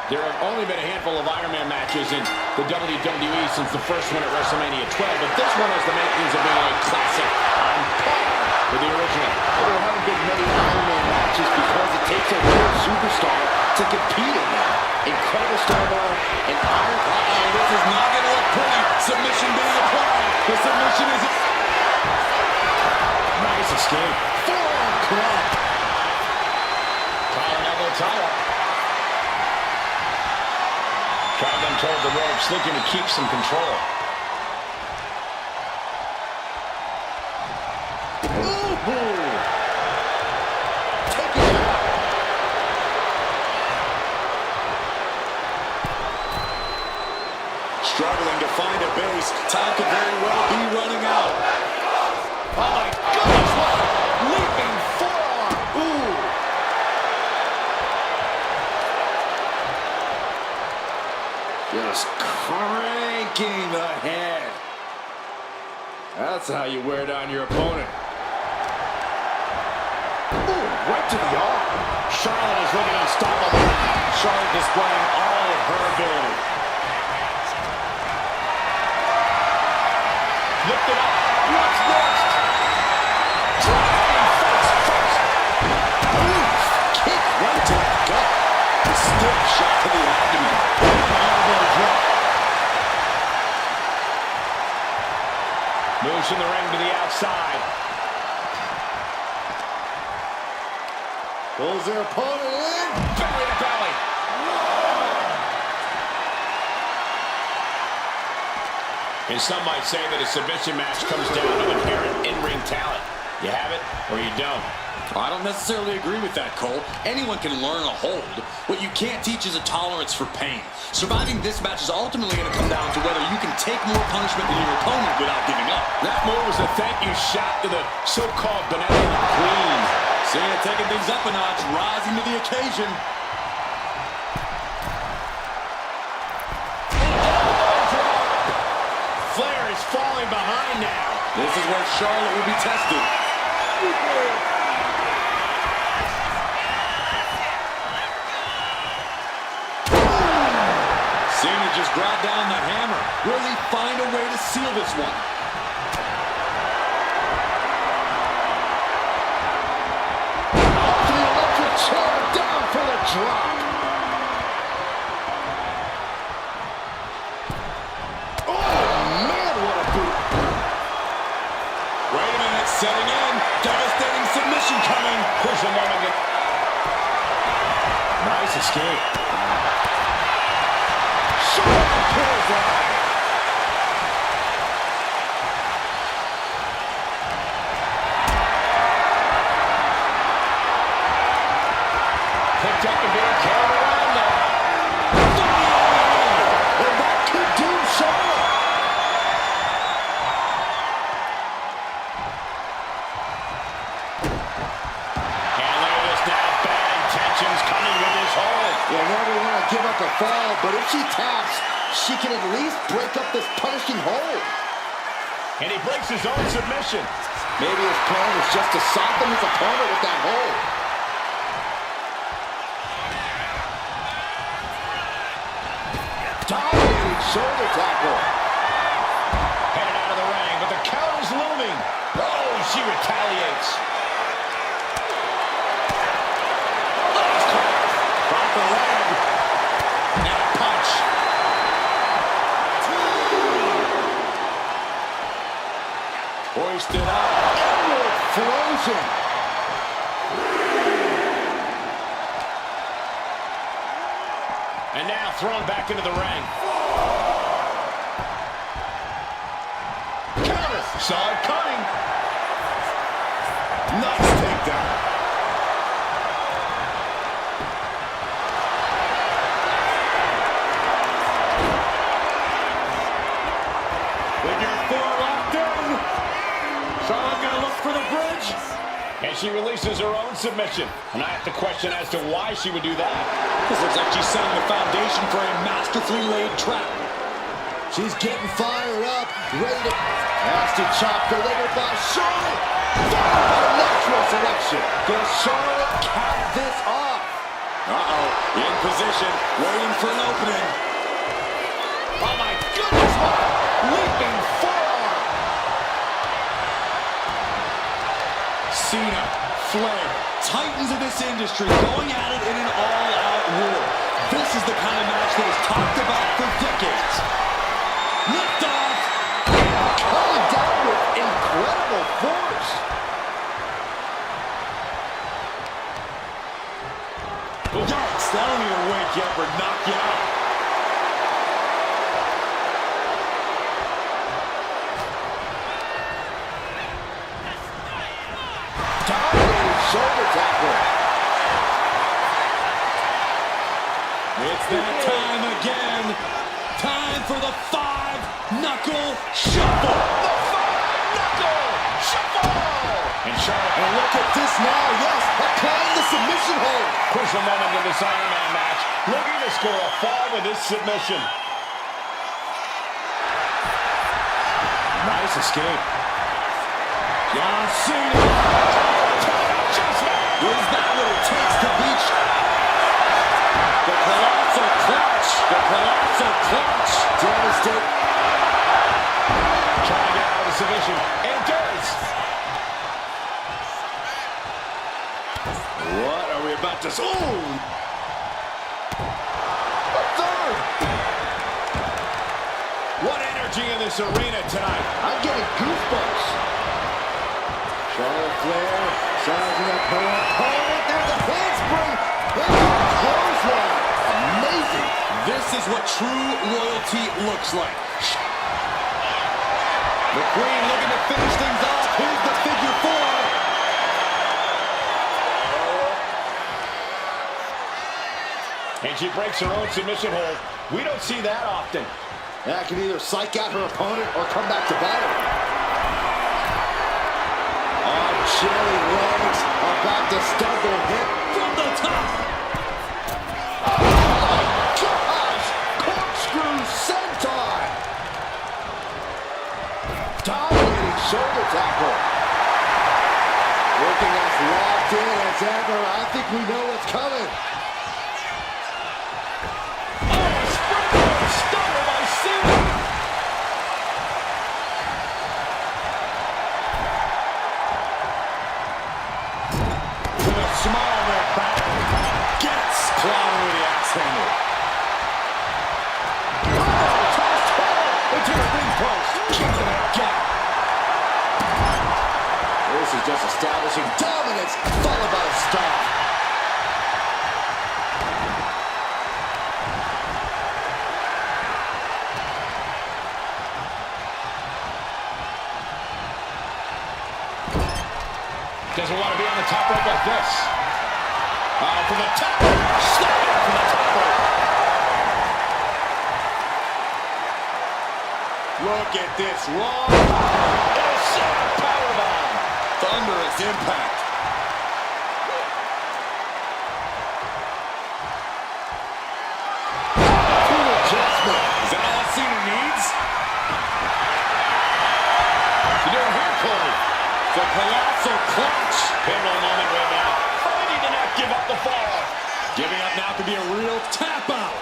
There have only been a handful of Iron Man matches in the WWE since the first one at WrestleMania 12, but this one has the makings of being a classic on par with the original. There haven't been many Iron Man matches because it takes a real superstar to compete in them. Incredible star power and Iron... Uh-oh, this is not going to look pretty. Submission being applied. The submission is... Nice escape. Forearm club. Collar and elbow tie-up. Driving them toward the ropes, looking to keep some control. Ooh. Take it out. Struggling to find a base. Time could very well be running out. Oh my goodness, what a leaping forearm. Ooh. Just cranking the head. That's how you wear down your opponent. Ooh, right to the arm. Charlotte is looking unstoppable. Charlotte displaying all of her ability. Lift it up. What's next? Driving face first. Ooh, kick right to the gut. A stiff shot to the abdomen. Elbow drop. Moves from the ring to the outside. Pulls their opponent in. Belly to belly. And some might say that a submission match comes down to inherent in-ring talent. You have it or you don't. I don't necessarily agree with that, Cole. Anyone can learn a hold. What you can't teach is a tolerance for pain. Surviving this match is ultimately going to come down to whether you can take more punishment than your opponent without giving up. That move was a thank you shot to the so-called benevolent queen. Cena taking things up a notch, rising to the occasion. where Charlotte will be tested. Cena just brought down the hammer. Will he find a way to seal this one? Off the electric chair, down for the drop. Setting in, devastating submission coming. Push him on again. Nice escape. Charlotte pulls out. Picked up and being carried around now. And that could do Charlotte. Coming with his hold. You'll never want to give up a fall, but if she taps, she can at least break up this punishing hold. And he breaks his own submission. Maybe his plan is just to soften his opponent with that hold. Dominating shoulder tackle. Headed out of the ring, but the counter's looming. Oh, she retaliates. The leg. And a punch. Hoisted up. Inward explosion. And now thrown back into the ring. Counter. Saw it coming. Nice takedown. Charlotte gonna look for the bridge. And she releases her own submission. And I have to question as to why she would do that. This looks like she's setting the foundation for a masterfully laid trap. She's getting fired up, ready to... Nasty chop delivered by Charlotte. Followed by natural selection. Does Charlotte cap this off? Uh-oh, in position, waiting for an opening. Oh my goodness! Leaping forearm. Cena, Flair, titans of this industry going at it in an all-out war. This is the kind of match that is talked about for decades. Lift off! Coming down with incredible force. Yikes, that don't even wake you up or knock you out. Shoulder tackle. It's that time again. Time for the 5-knuckle shuffle. The 5-knuckle shuffle. And Charlotte. And look at this now. Yes, applying the submission hold. Crucial moment in this Iron Man match. Looking to score a fall with this submission. Nice escape. John Cena. Is that what it takes to beat the colossal clutch? The colossal clutch. Devastating. Trying to get out of the submission. And does. What are we about to... Oh! A third. What energy in this arena tonight. I'm getting goosebumps. Charlotte Flair sizing up her opponent. There's a handspring. There's a clothesline. Amazing. This is what true loyalty looks like. The Queen looking to finish things off. Here's the figure 4. And she breaks her own submission hold. We don't see that often. That can either psych out her opponent or come back to battle. On jelly legs, about to start their hit from the top. Oh my gosh! Corkscrew senton. Dominating shoulder tackle. Looking as locked in as ever. I think we know what's coming. Oh, springboard stunner by Cena. With a smile on their back. Gets clawing with the axe handle. Oh, tossed hard into the ring post. Kicking it again. This is just establishing dominance, followed by a stop. Doesn't want to be on the top rope like this. From the top. Snap it from the top rope. Look at this raw. Powerbomb. Thunderous impact. Good adjustment. Is that all Cena needs? You doing here, Cole? The colossal clutch. Pivotal moment right now. Fighting to not give up the fall. Giving up now could be a real tap out.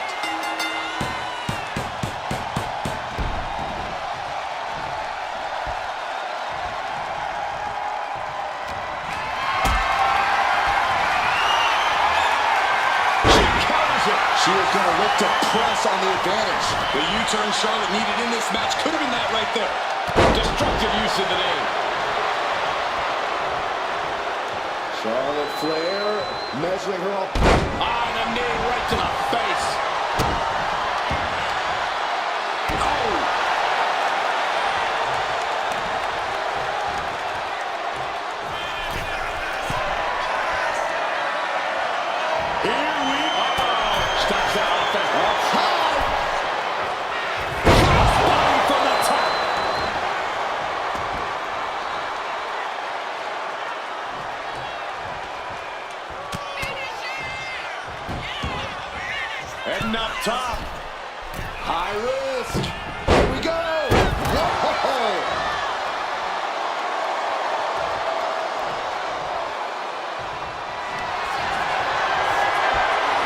She is going to look to press on the advantage. The U-turn Charlotte needed in this match could have been that right there. Destructive use of the name. Charlotte Flair measuring her up. The knee right to the face. Oh! Here we go. Stops that offense. High. Crossbody from the top. Heading up top. High risk. Here we go. Whoa.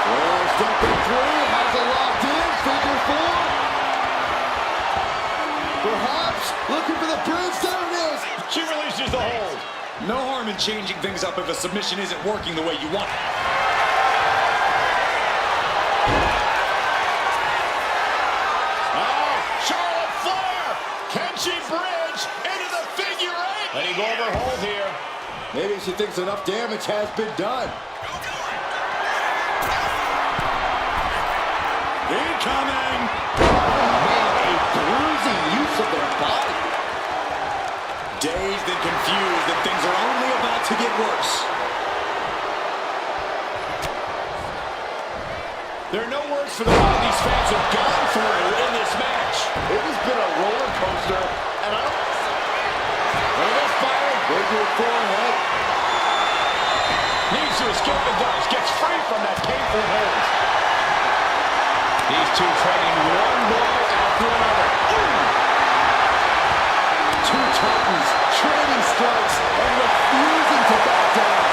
Flair stepping through. Has it locked in. Figure four. Perhaps looking for the bridge. There it is. She releases the hold. No harm in changing things up if a submission isn't working the way you want it. Charlotte Flair! Can she bridge into the figure eight? Letting go of her hold here. Maybe she thinks enough damage has been done. Incoming! Man, a bruising use of their body. Dazed and confused that things are only about to get worse. There are no words for the ride these fans have gone through in this match. It has been a roller coaster, and I don't... Look at this fire. Figure forehead. Needs to escape and does. Gets free from that painful hold. These two trading one blow after another. Two titans trading strikes and refusing to back down.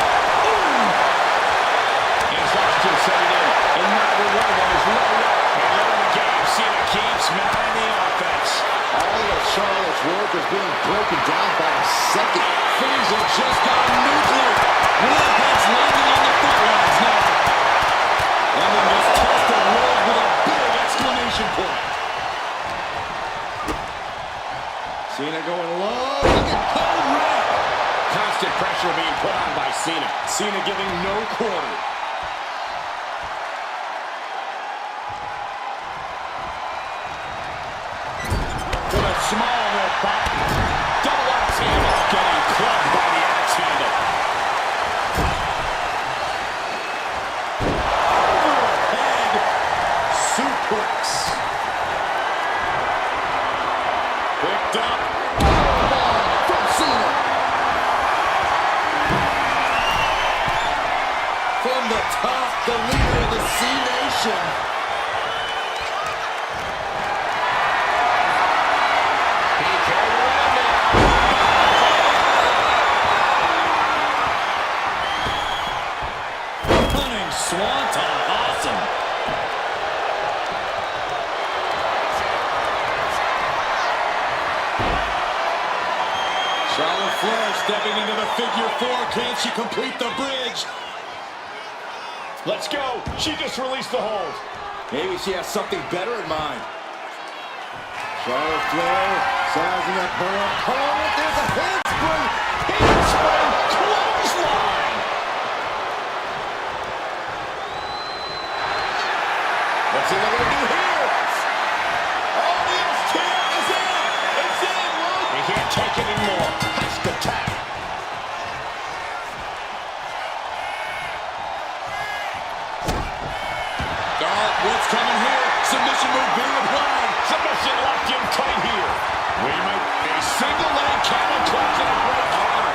Exhaustion setting in, and neither one of them is letting up. And letting the game, Cena keeps mounting the offense. All of Charlotte's work is being broken down by a second. Things have just gone nuclear. Warheads landing on the front lines now. And then this tested world with a big exclamation point. Cena going low. Look at cold red. Constant pressure being put on by Cena. Cena giving no quarter. With a small little body. Double axe handle. Getting clubbed by the axe handle. Overhead suplex. Picked up. From Cena. From the top, the leader of the C Nation. He carried away now. Charlotte Flair stepping into the figure four. Can she complete the bridge? Let's go. She just released the hold. Maybe she has something better in mind. Charlotte Flair sizing up her opponent. There's a handspring. Handspring clothesline. What's he going to do here? Oh, the STL is in. It's in, Luke. He can't take it anymore. Has to tap. What's coming here? Submission move being applied. Submission locked in tight here. We might a single leg camel clutch and a great counter.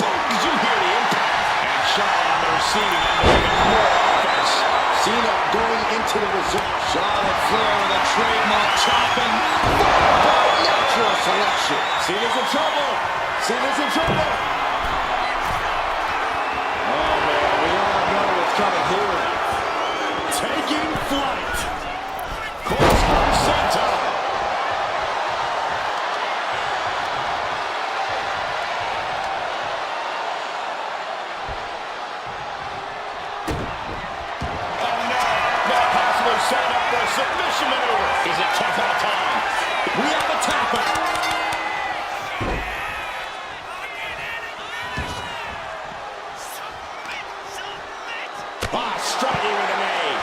Boom! Did you hear the impact? And Charlotte on the receiving end of even more offense. Cena going into the reserve. Charlotte Flair with a trademark chopping. Natural selection. Cena's in trouble. Cena's in trouble. Oh, man, we all know what's coming here. Taking flight. Clothesline center. Oh no! Now possibly set up for a submission maneuver. Is it 10 out of time? We have a tap out. Striking with a knee.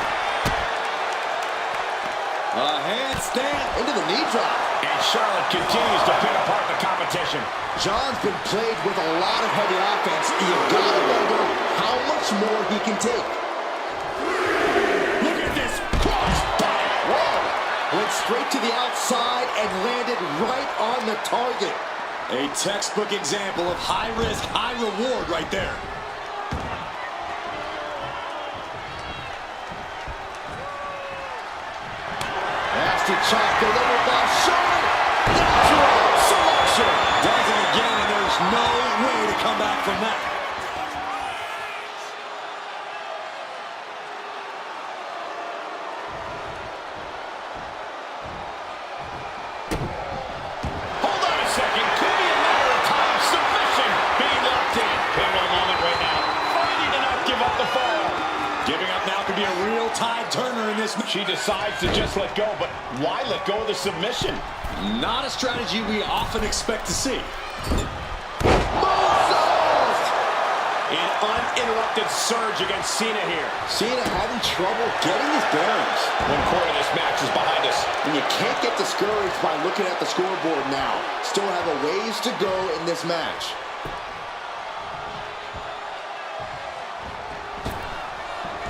A handstand into the knee drop. And Charlotte continues to pick apart the competition. John's been plagued with a lot of heavy offense. You gotta wonder how much more he can take. Look at this crossbody. Whoa! Went straight to the outside and landed right on the target. A textbook example of high risk, high reward right there. Nasty chop delivered by Charlotte. Natural selection. Does it again, and there's no way to come back from that. Hold on a second. Could be a matter of time. Submission being locked in. Pivotal moment right now. Fighting to not give up the fall. Giving up now could be a real tide turner in this. She decides to just let go, but why let go of the submission? Not a strategy we often expect to see. An uninterrupted surge against Cena here. Cena having trouble getting his bearings. One quarter of this match is behind us. And you can't get discouraged by looking at the scoreboard now. Still have a ways to go in this match.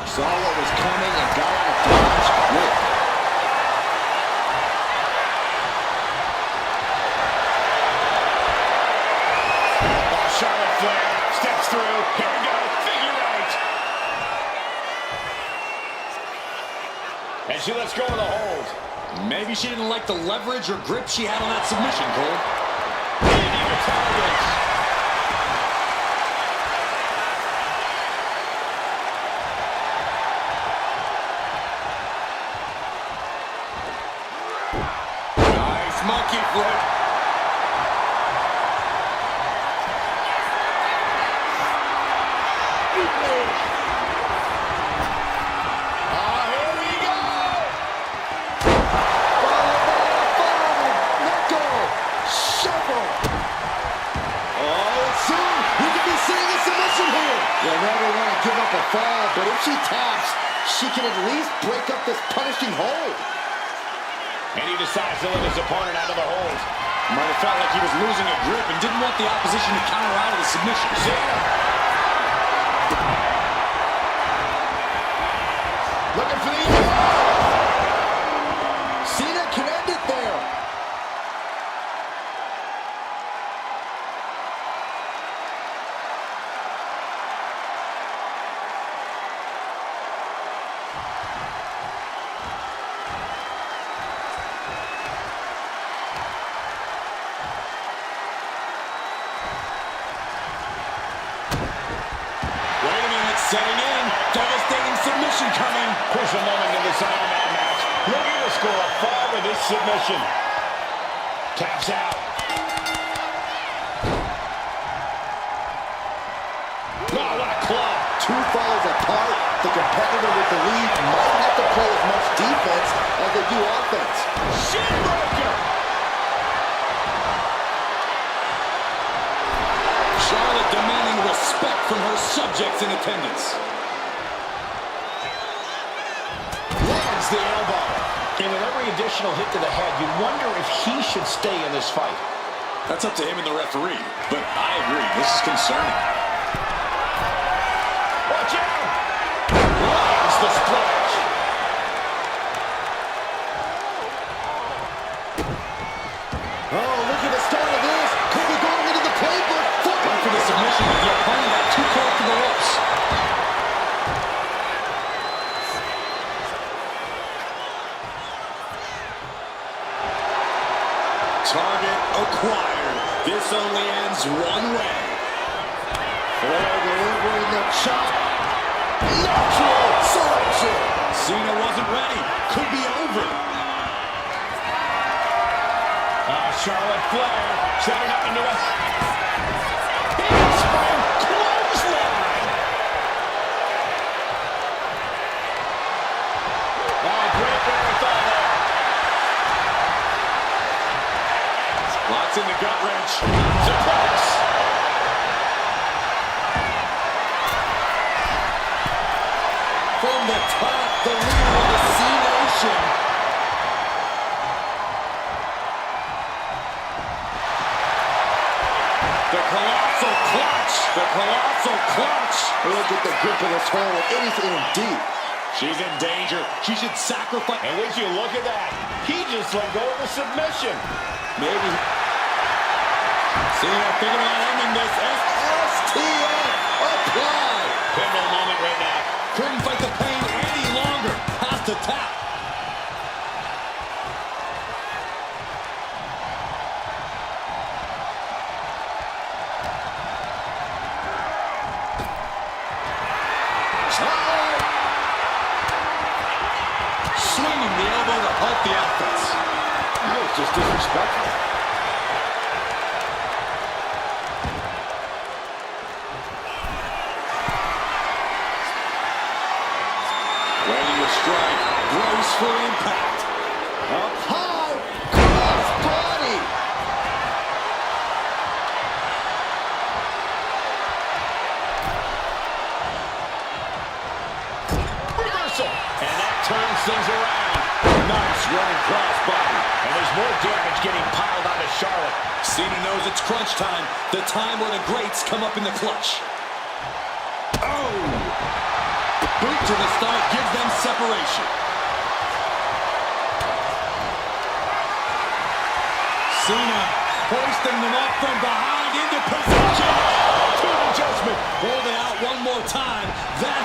Saw what was coming and got out of dodge quick. Charlotte Flair steps through. Here we go. Figure eight. And she lets go of the hold. Maybe she didn't like the leverage or grip she had on that submission, Cole. Leading retaliates. Nice monkey flip. You'll never want to give up a fall, but if she taps, she can at least break up this punishing hold. And he decides to let his opponent out of the hold. Might have felt like he was losing a grip and didn't want the opposition to counter out of the submission. Cena. Looking for the Cena can end it there. Setting in, devastating submission coming. Crucial moment to decide on that match. Looking to score a fall with this submission. Taps out. competitor with the lead might have to play as much defense as they do offense. Shinbreaker! Charlotte demanding respect from her subjects in attendance. Lands the elbow. And with every additional hit to the head, you wonder if he should stay in this fight. That's up to him and the referee, but I agree, this is concerning. Watch out! Lands the splash. Oh, look at the start of this. Could be going into the playbook. Right for the submission, but the opponent got too close to the ropes. Target acquired. This only ends one way. Flair delivering the chop. Natural selection. Cena wasn't ready. Could be over. Charlotte Flair setting up into a handspring clothesline. Great wherewithal there. Lots in the gut wrench. Suplex. From the top, the leader of the C-Nation. The colossal clutch. The colossal clutch. Look at the grip of this hold. It is in deep. She's in danger. She should sacrifice. And would you look at that? He just let go of the submission. Maybe. Cena thinking about ending this. STF applied. Pivotal moment right now. Couldn't fight the pain any longer. Has to tap. Swinging the elbow to help the offense. That was just disrespectful. Waiting to strike. Brace for impact. Up high. Cross body. Reversal. And that turns things around. Nice running crossbody. And there's more damage getting piled onto Charlotte. Cena knows it's crunch time. The time where the greats come up in the clutch. Oh! Boot to the stomach gives them separation. Cena hoisting them up from behind into position. To an adjustment. Hold it out one more time. That.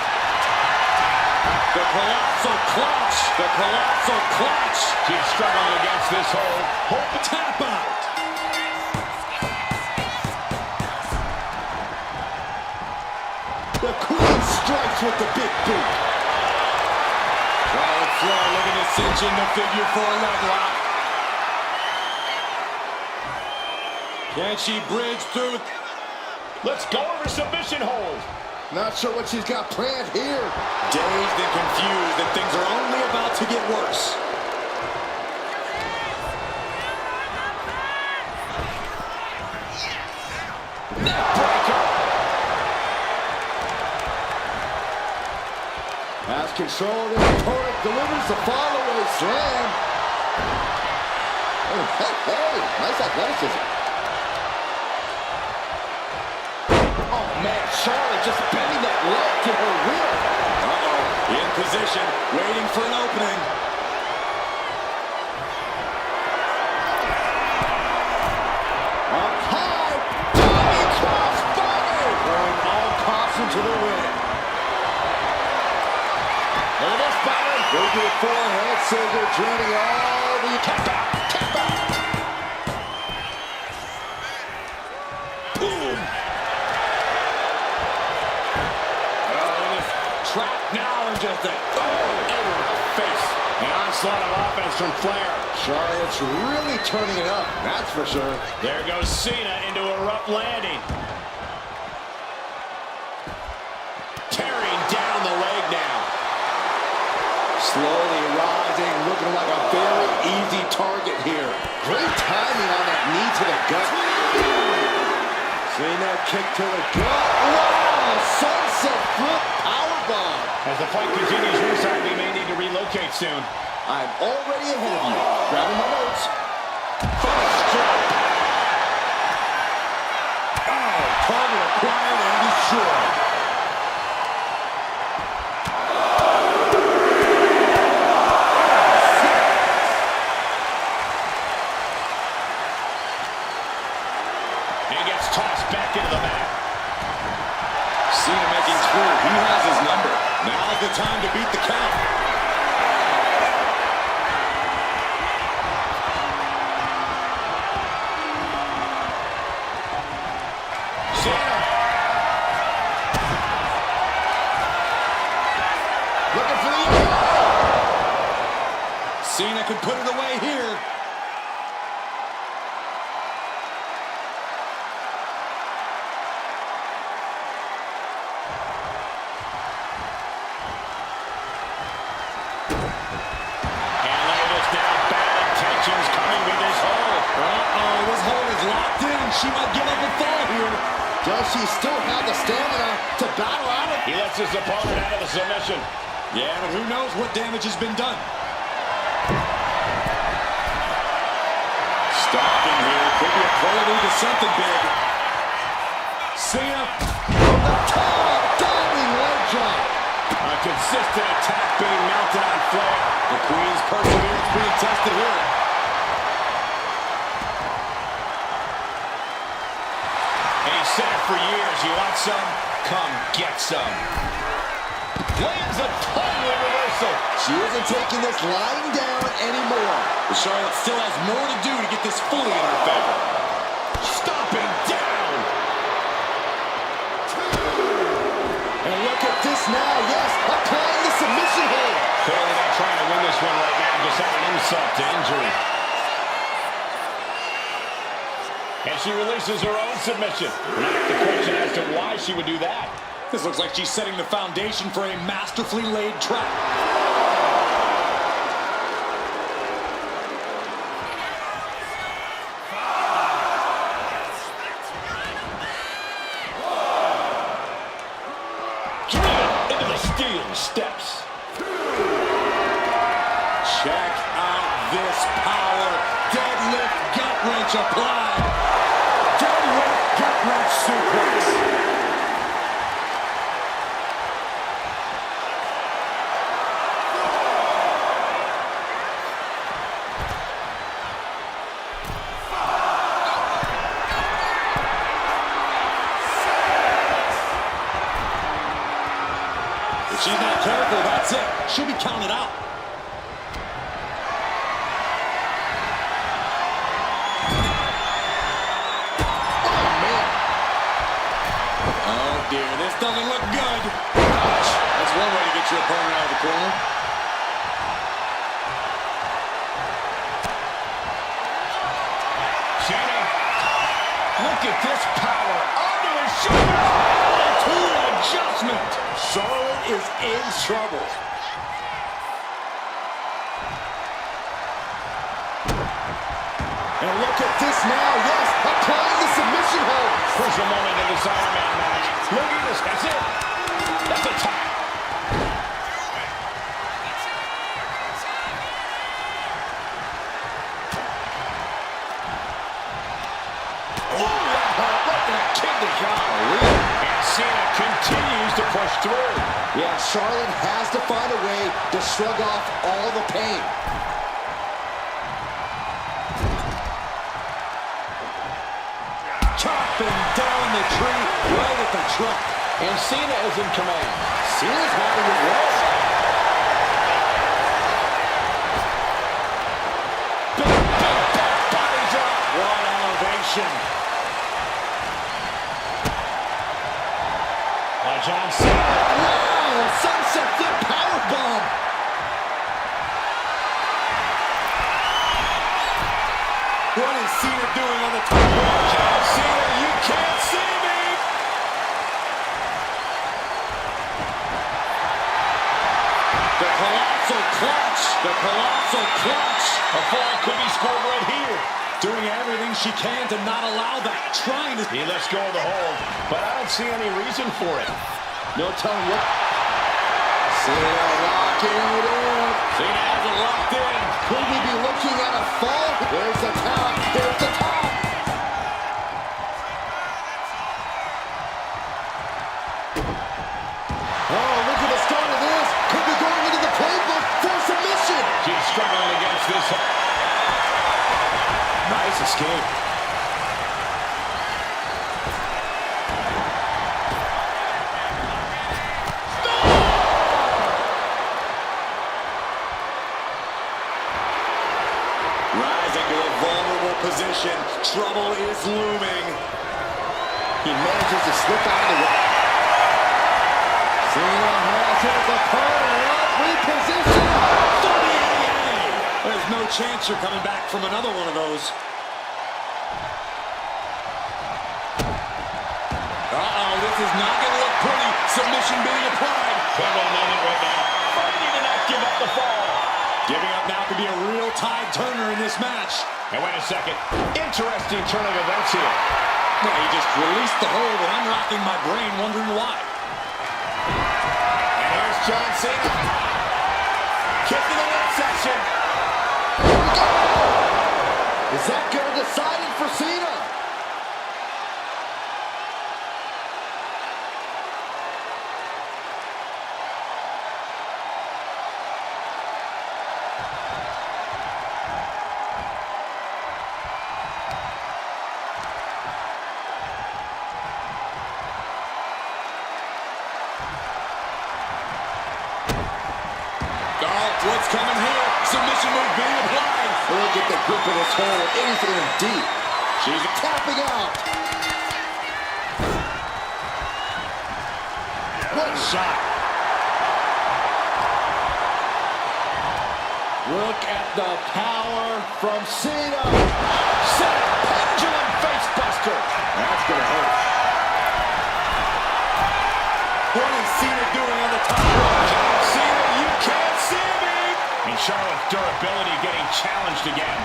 The colossal clutch. The colossal clutch. She's struggling against this hold. Hope tap out. The Queen strikes with the big boot. Charlotte Flair looking to cinch in the figure 4 leg lock. Can she bridge through? Let's go over submission hold. Not sure what she's got planned here. Dazed and confused that things are only about to get worse. Neckbreaker. Has control of his opponent, delivers the follow-away slam. Oh, hey, nice athleticism. Oh, man, Charlotte just bending that leg to her will. Uh-oh, in position, waiting for an opening. Up high, diving crossbody. Going all caution to the win. Look at this battle. Goes to the forehead, Silver draining all the tap out, tap out. Boom. Trap now and just a Over the face. An onslaught of offense from Flair. Charlotte's really turning it up, that's for sure. There goes Cena into a rough landing. Tearing down the leg now. Slowly rising, looking like a very easy target here. Great timing on that knee to the gut. Cena kick to the gut. Wow! Sunset flip powerbomb. As the fight continues ringside, we may need to relocate soon. I'm already ahead of you. Grabbing my notes. First strike. Oh, target acquired and destroyed. And gets tossed back into the mat. Cena making clear he has his number. Now's the time to beat the count. Cena. Looking for the Cena could put it away here. This hold is locked in. She might give up a fall here. Does she still have the stamina to battle out of it? He lets his opponent out of the submission. Yeah, but who knows what damage has been done. Stalking here. Could be a prelude to something big. Cena From the top, diving leg drop. A consistent attack being mounted on Flair. The Queen's perseverance being tested here. And he said it for years. You want some? Come get some. Lands a timely reversal. She isn't taking this lying down anymore. But Charlotte still has more to do to get this fully in her favor. Stomping down. And look at this now. Yes, applying the submission hold. Clearly not trying to win this one right now. Just had an insult to injury. And she releases her own submission. Now the question as to why she would do that. This looks like she's setting the foundation for a masterfully laid trap. Driven into the steel steps. Check out this power. Deadlift gut wrench applied. Deadlift gut wrench suplex. If she's not careful, that's it. She'll be counted out. Oh, dear. This doesn't look good. Ouch. That's one way to get your opponent out of the corner. Cena. Look at this power. Onto his shoulders. Attitude adjustment. Charlotte is in trouble. And look at this now. Yes, applying the submission hold. Crucial moment in this Iron Man match. Look at this. That's it. That's a tap. Oh, that hurt right in the kidney. Golly. And Cena continues to push through. Yeah, Charlotte has to find a way to shrug off all the pain. Chopping down the tree right at the truck. And Cena is in command. Cena's having it well. Big body drop. What elevation. John Cena. Wow, sunset flip powerbomb. What is Cena doing on the top rope? John Cena, you can't see me. The colossal The colossal clutch. A fall could be scored right here. Doing everything she can to not allow that. Trying to... He lets go of the hold, but I don't see any reason for it. No telling what. Cena locking it in. Cena has it locked in. Could we be looking at a fall? There's the tap. There's the tap. Oh, look at the start of this. Could be going into the playbook for submission. She's struggling against this. Nice escape. Rising to a vulnerable position. Trouble is looming. He manages to slip out of the way. Cena has his opponent repositioned. There's no chance you're coming back from another one of those. Uh-oh, this is not going to look pretty. Submission being applied. Pivotal moment right now. Fighting to not give up the fall. Giving up now could be a real tide turner in this match. And wait a second. Interesting turn of events here. No, he just released the hold, and I'm racking my brain wondering why. And here's John Cena. Kick to the midsection. Is that going to decide it for Cena? What's coming here? Submission move being applied. Look at the grip of this hold. It is in deep. She's tapping out. What a shot. Look at the power from Cena. Set pendulum face buster. That's going to hurt. What is Cena doing on the top rope? Cena, you can't see me. And Charlotte's durability getting challenged again.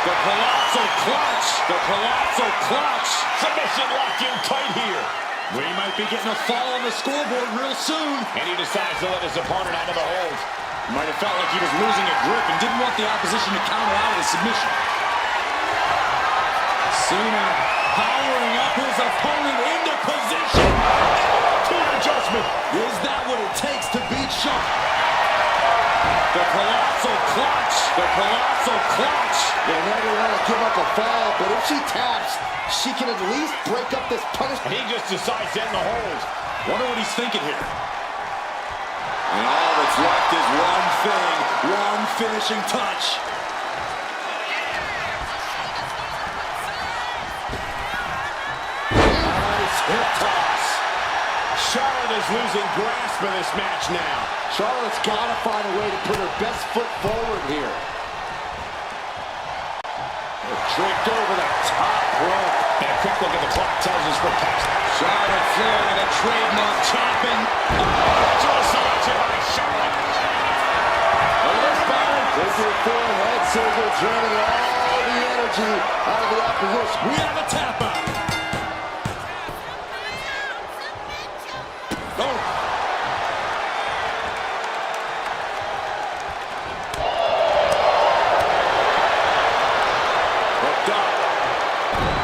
The colossal clutch. The colossal clutch. Submission locked in tight here. We might be getting a fall on the scoreboard real soon. And he decides to let his opponent out of the hold. Might have felt like he was losing a grip and didn't want the opposition to counter out of the submission. Cena powering up his opponent into position. Team adjustment. Is that what it takes to beat Shawn? The colossal clutch. The colossal clutch. They never want to give up a fall, but if she taps, she can at least break up this punishment. He just decides to end the hold. Wonder what he's thinking here. And all that's left is one thing, one finishing touch. Nice hip toss. Charlotte is losing grasp of this match now. Charlotte's got to find a way to put her best foot forward here. Tricked over the top rope. And a quick look at the clock tells us we're past. Charlotte Flair with a trademark chopping. Virtual selection by Charlotte. Look at this button. Figure four head scissor, draining all the energy out of the opposition. We have a tap out. Oh. Hooked up.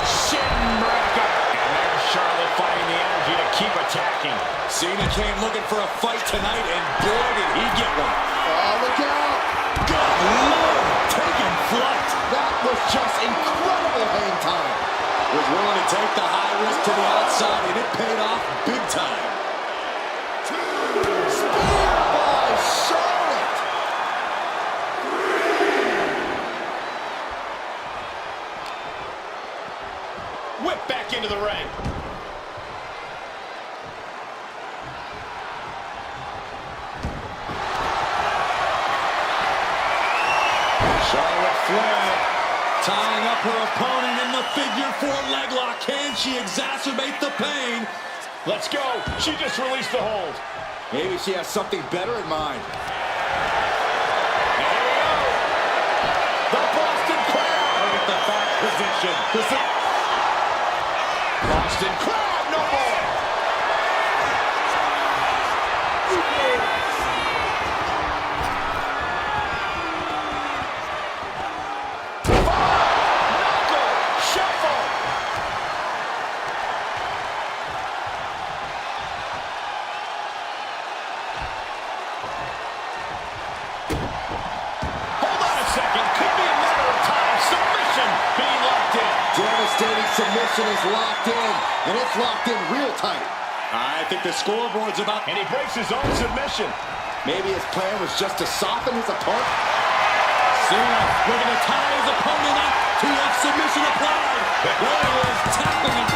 Shin breaker. And there's Charlotte finding the energy to keep attacking. Cena came looking for a fight tonight, and boy, did he get one. Oh, look out. Good Lord, taking flight. That was just incredible hang time. Was willing to take the high risk to the outside, and it paid off big time. Spear by Charlotte. Whip back into the ring. Charlotte Flair tying up her opponent in the figure four leg lock. Can she exacerbate the pain? Let's go. She just released the hold. Maybe she has something better in mind. the back position. Boston Crab, no more. Knuckle shuffle. Hold on a second. Could be a matter of time. Submission being locked in. Devastating submission is locked in, and it's locked in real tight. I think the scoreboard's about... And he breaks his own submission. Maybe his plan was just to soften his opponent. Cena looking to tie his opponent up to have submission applied. There he is, tapping him.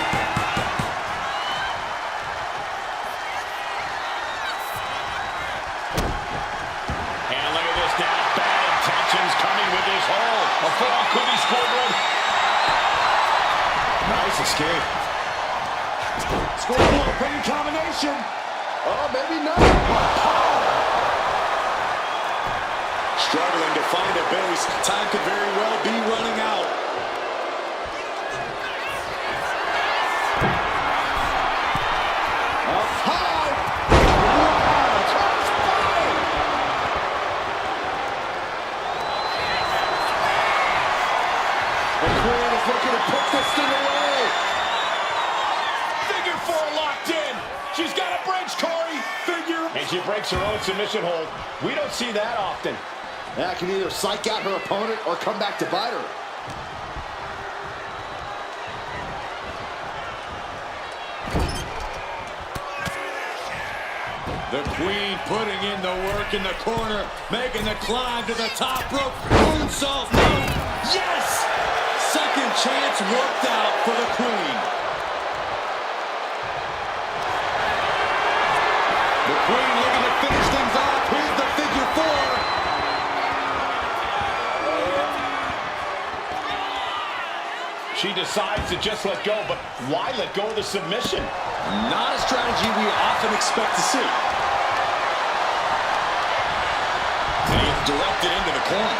And look at this now. Bad intentions coming with this hold. A fall could be scoreboard. Nice escape. Scoreboard, big combination. Oh, maybe not. Struggling to find a base. Time could very well be running out. Up high. The Queen is looking to put this thing away. Figure four locked in. She's got a bridge, Corey. Figure. And she breaks her own submission hold. We don't see that often. That can either psych out her opponent or come back to bite her. The Queen putting in the work in the corner, making the climb to the top rope. Moonsault, no. Yes! Second chance worked out for the Queen. The Queen looking to finish things off. Here's the figure four. She decides to just let go, but why let go of the submission? Not a strategy we often expect to see. And he's directed into the corner.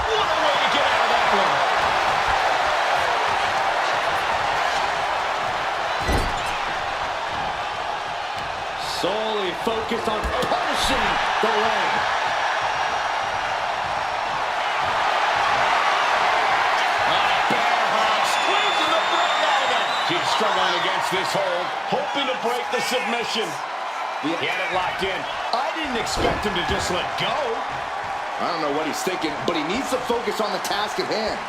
What a way to get out of that one. Solely focused on punishing the leg. Squeezing the breath out of it. She's struggling against this hold, hoping to break the submission. He had it locked in. I didn't expect him to just let go. I don't know what he's thinking, but he needs to focus on the task at hand.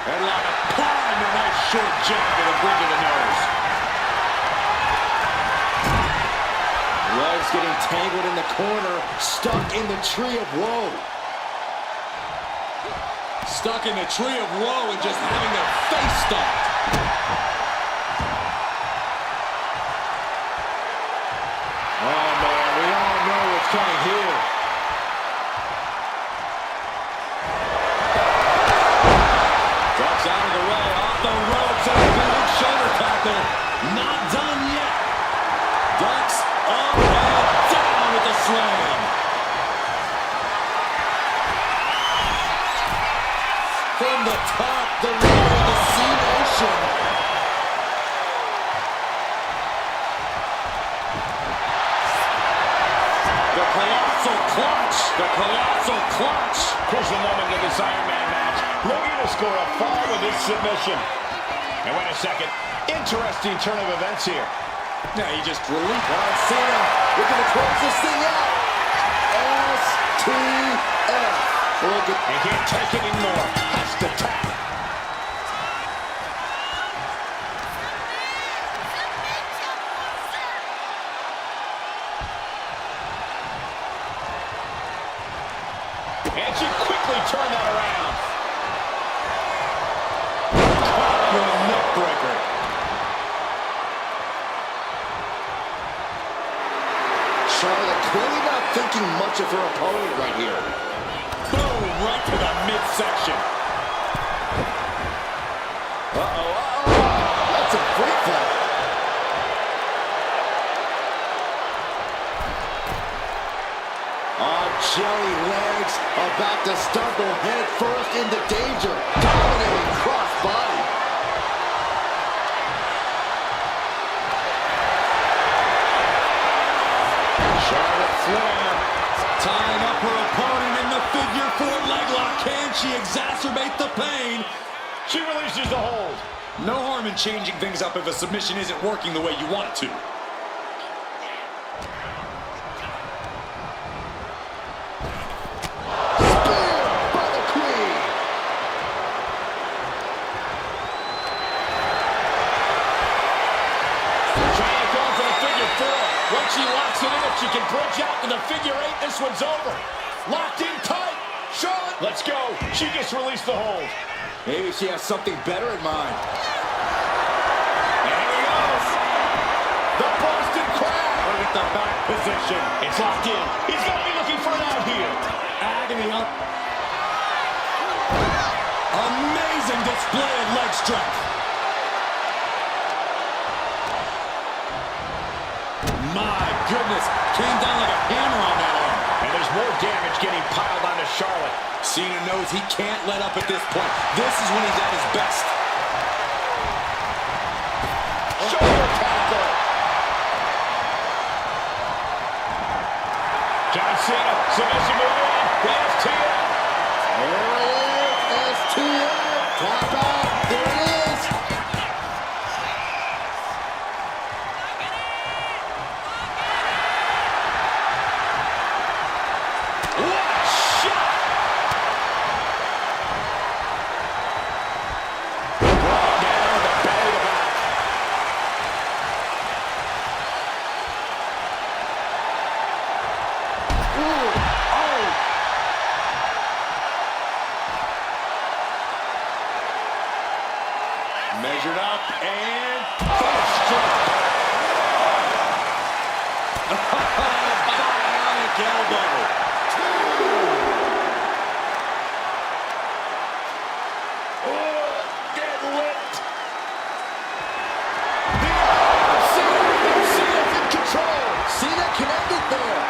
Headlock applied, a nice short jab to the bridge of the nose. Legs getting tangled in the corner, stuck in the tree of woe. Stuck in the tree of woe and just having their face stomped. Oh man, we all know what's coming here. Ducks out of the way, off the ropes, and a big shoulder tackle. Not done yet. Ducks up and down with the slam. From the top, the leader of the Sea Nation. The colossal clutch. The colossal clutch. Crucial moment in this Iron Man match. Looking to score a fall with this submission. And wait a second. Interesting turn of events here. Yeah, he just released. Cena looking to close this thing out. STF. Look at And can't take it anymore. Has to tap. And she quickly turned that around. With a neck breaker. Charlotte clearly not thinking much of her opponent right here. Boom. midsection. That's a freak flag. Jelly legs about to stumble head first into danger. Dominating cross body. Charlotte Flair Tying up her opponent in the figure four leg lock. Can she exacerbate the pain? She releases the hold. No harm in changing things up if a submission isn't working the way you want it to. Once she locks it in, if she can bridge out to the figure eight, this one's over. Locked in tight. Charlotte, let's go. She just released the hold. Maybe she has something better in mind. And here he goes. The Boston Crab. Look at the back position. It's locked in. He's got to be looking for it out here. Agony up. Amazing display of leg strength. My goodness, came down like a hammer on that arm. And there's more damage getting piled onto Charlotte. Cena knows he can't let up at this point. This is when he's at his best. Shoulder tackle. John Cena, submission move in. The STF. There it is, STF. Tap out, there it is. Measured up and first drop. Bionic elbow. Get lit. Cena's in control. Cena connected there.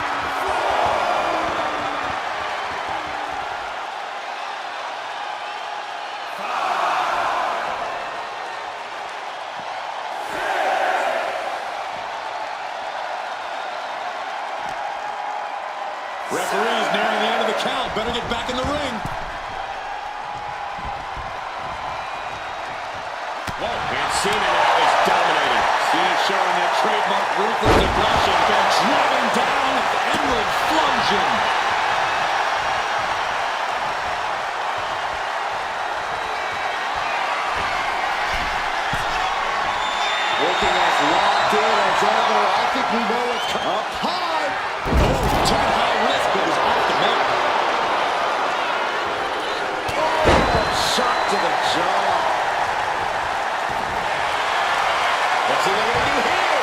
Referee's nearing the end of the count. Better get back in the ring. Whoa, and Cena now is dominating. Cena showing that trademark ruthless aggression. Been driven down with the inward plunging. Working as locked in as ever. I think we know what's coming. Up high. Oh, took a high risk, but was off the mark. Oh, shot to the jaw. What's he going to do here?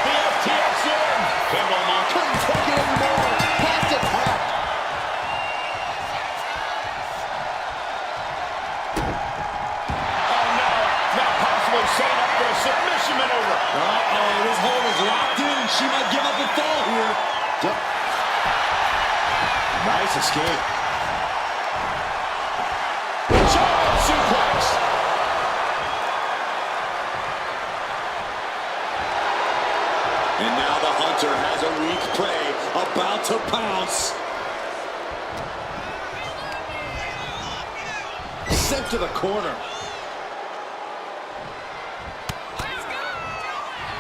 The FTX in. Cameron Monk Couldn't take it anymore. Has to tap. Oh no, now possibly setting up for a submission maneuver. Uh-oh, this hold is locked in. She might give up and fall here. Nice escape. Giant suplex. And now the hunter has a weak prey about to pounce. Sent to the corner.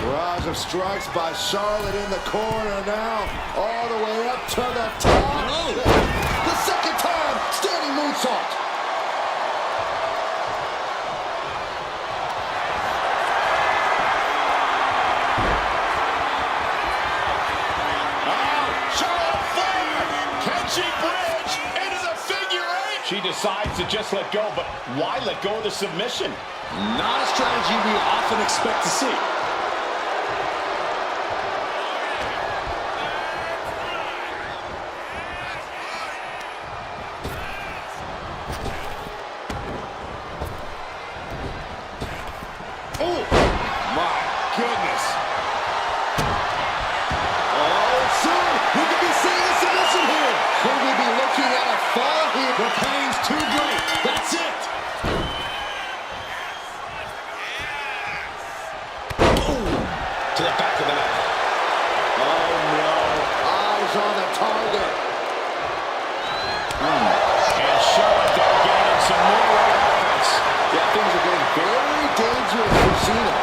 Barrage of strikes by Charlotte in the corner now. All the way up to the top. Oh. The second time, standing moonsault. Charlotte Flair. Can she bridge into the figure eight? She decides to just let go, but why let go of the submission? Not a strategy we often expect to see. looking at a fall here. The pain's too great. That's it. To the back of the neck. Oh, no. Eyes on the target. And Charlotte there gaining some more right offense. Yeah, things are getting very dangerous for Cena.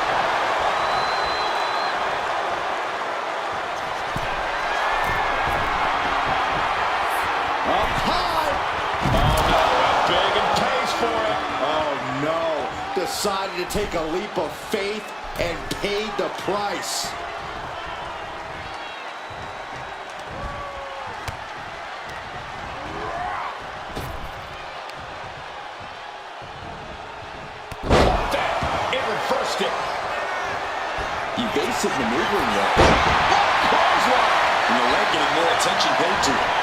Up high. Oh, no. Went big and pays for it. Oh, no. Decided to take a leap of faith and paid the price. It reversed it. Evasive maneuvering there. Clothesline. And the leg getting more attention paid to it.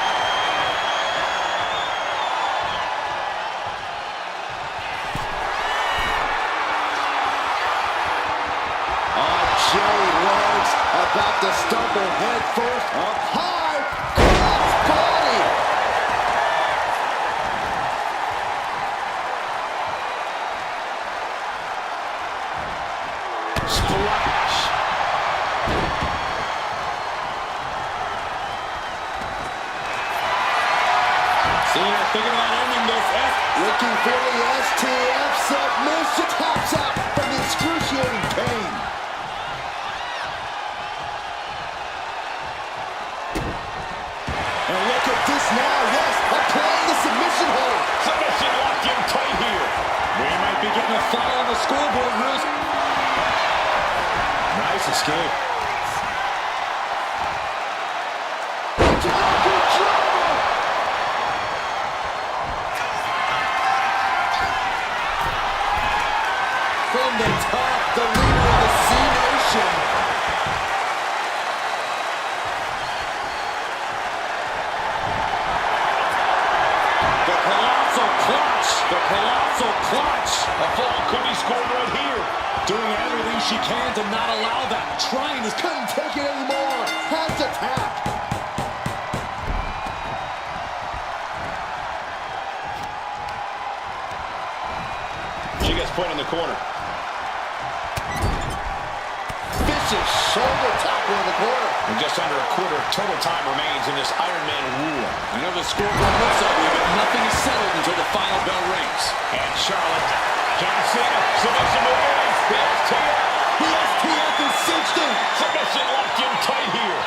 Jelly legs about to stumble head first. Up high. Cross body. Splash. Cena thinking about ending this. Looking for the STF submission. Taps out from the excruciating pain. And look at this now. Yes, applying the submission hold. Submission locked in tight here. We might be getting a foul on the scoreboard, Bruce. Nice escape. From the top, the leader of the C-Nation. The colossal clutch. The colossal clutch. A fall could be scored right here. Doing everything she can to not allow that. Trying to... Couldn't take it anymore. Has to tap. She gets put in the corner. Vicious shoulder tackle in the corner. And just under a quarter of total time remains in this Iron Man war. I know the scoreboard looks ugly, but nothing is settled until the final bell rings. And Charlotte. John Cena. Submission move in. The STF. The STF is cinched in. Submission locked in tight here.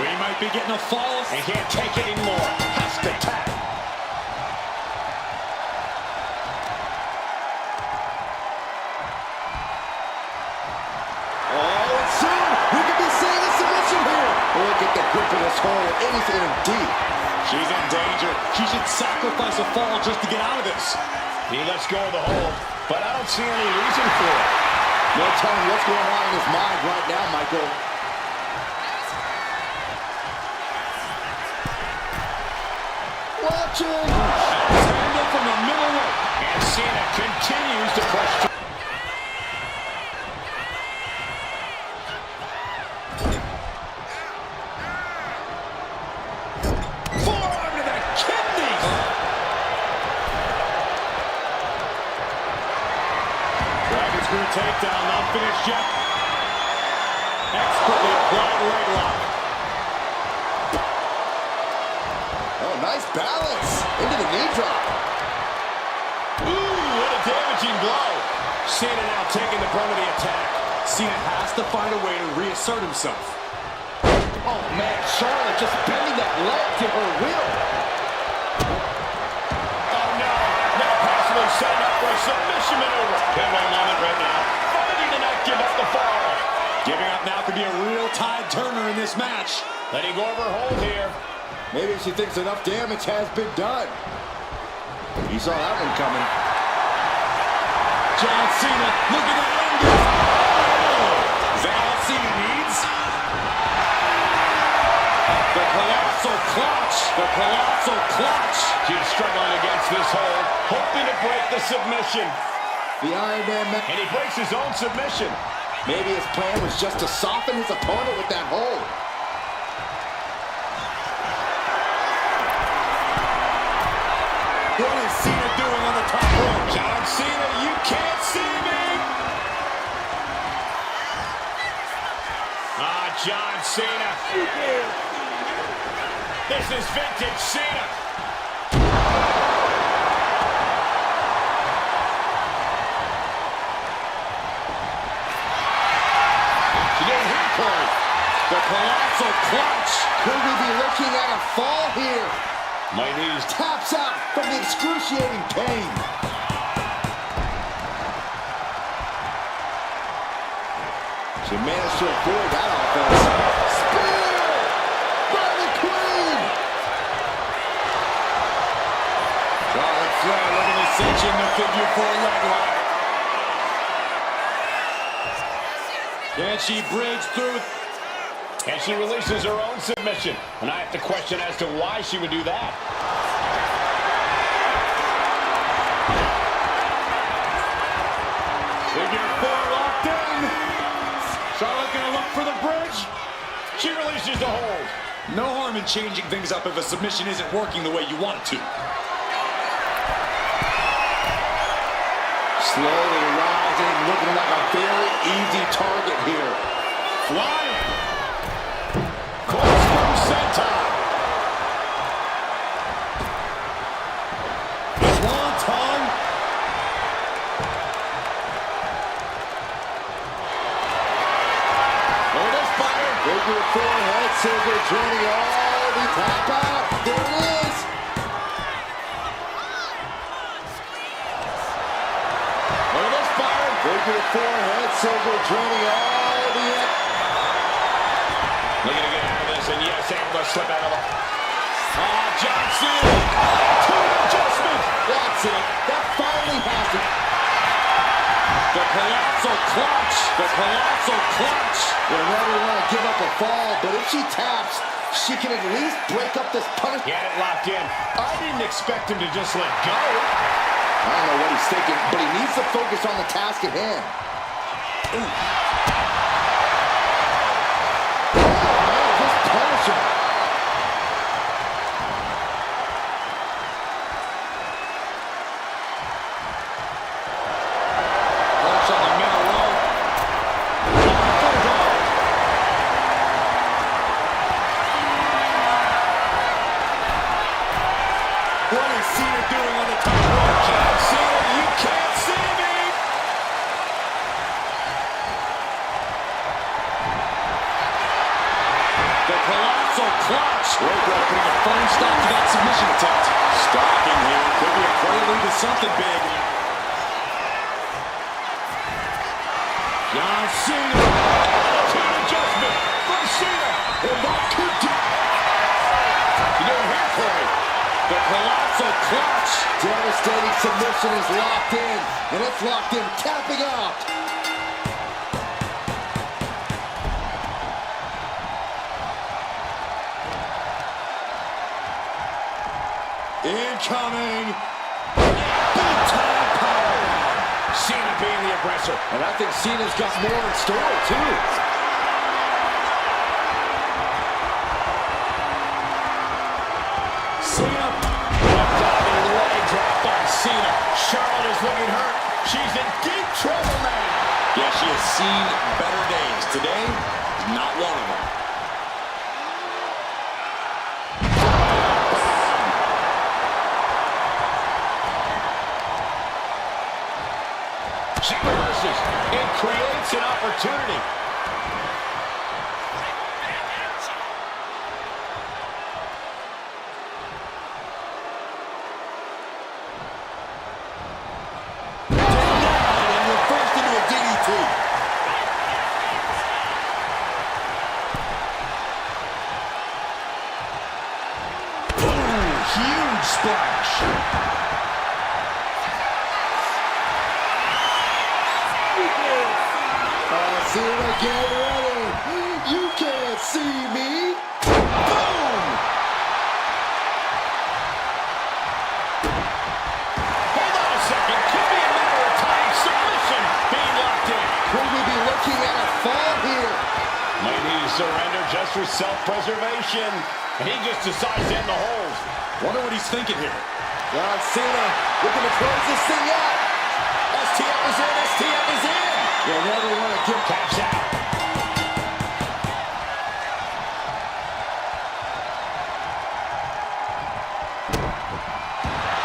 We might be getting a fall. And can't take it anymore. Has to tap. Oh, and soon we could be seeing a submission here. Look at the grip of this hold. It is in deep. She's in danger. She should sacrifice a fall just to get out of this. He lets go of the hold, but I don't see any reason for it. No telling what's going on in his mind right now, Michael. Watching. Handle from the middle rope. And Cena continues to push. Forearm to the kidneys. Dragon screw takedown, not finished yet. Expertly applied leg lock. Oh, nice balance. Into the knee drop. Ooh, what a damaging blow. Cena now taking the brunt of the attack. Cena has to find a way to reassert himself. Oh, man, Charlotte just bending that leg to her will. Oh, no. Now possibly setting up for a submission maneuver. Pivotal moment right now. Fighting to not give up the fall. Giving up now could be a real tide turner in this match. Letting go of her hold here. Maybe she thinks enough damage has been done. You saw that one coming. John Cena looking to end it. Is that all Cena needs? The colossal clutch. The colossal clutch. She's struggling against this hold, hoping to break the submission. The Iron Man. And he breaks his own submission. Maybe his plan was just to soften his opponent with that hold. Cena doing on the top rope? John Cena, you can't see me! John Cena. This is vintage Cena. She didn't hit Corey. The colossal clutch. Could we be looking at a fall here? My knees. Taps out from the excruciating pain. She managed to avoid that offense. Spear by the Queen. Charlotte Flair looking to cinch in the figure 4 leg lock. Can she bridge through? And she releases her own submission. And I have to question as to why she would do that. Figure 4 locked in. Charlotte gonna look for the bridge. She releases the hold. No harm in changing things up if a submission isn't working the way you want it to. Slowly rising, looking like a very easy target here. Flying. Corkscrew senton. Swanton. Oh, this fire. Figure 4 head scissor joining all the tap out. There it is. Oh, this fire. Figure 4 head scissor joining all the. Looking to get out of this, and yes, able to slip out of it. John Cena. Two adjustment. That's it. That finally has it. The colossal clutch. The colossal clutch. You'll never want to give up a fall, but if she taps, she can at least break up this punishment. He had it locked in. I didn't expect him to just let go. I don't know what he's thinking, but he needs to focus on the task at hand. Ooh. Just punish him. Punch on the middle rope. What is Cena doing on the top rope? John Cena, you can't see me. The colossal clutch. Roadblock putting a firm stop to that submission attempt. Stopping here could be a prelude to something big. John Cena. Attitude adjustment from Cena. And that could do. You don't hear for me. The colossal clutch. Devastating submission is locked in, and it's locked in, tapping out. Incoming. Big time power. Cena being the aggressor. And I think Cena's got more in store, too. Cena. Diving leg drop by Cena. Charlotte is looking hurt. She's in deep trouble now. Yeah, she has seen better days. Today, not one of them. She reverses and creates an opportunity. And reversed into a DDT. Boom! Huge splash. Cena, get ready. You can't see me. Boom! Hold on a second. Could be a matter of time. Submission being locked in. Could we be looking at a fall here? Might need to surrender just for self-preservation. And he just decides to end the hold. Wonder what he's thinking here. John Cena looking to close this thing out. STF is in, STF is in. You never want to give Caps out.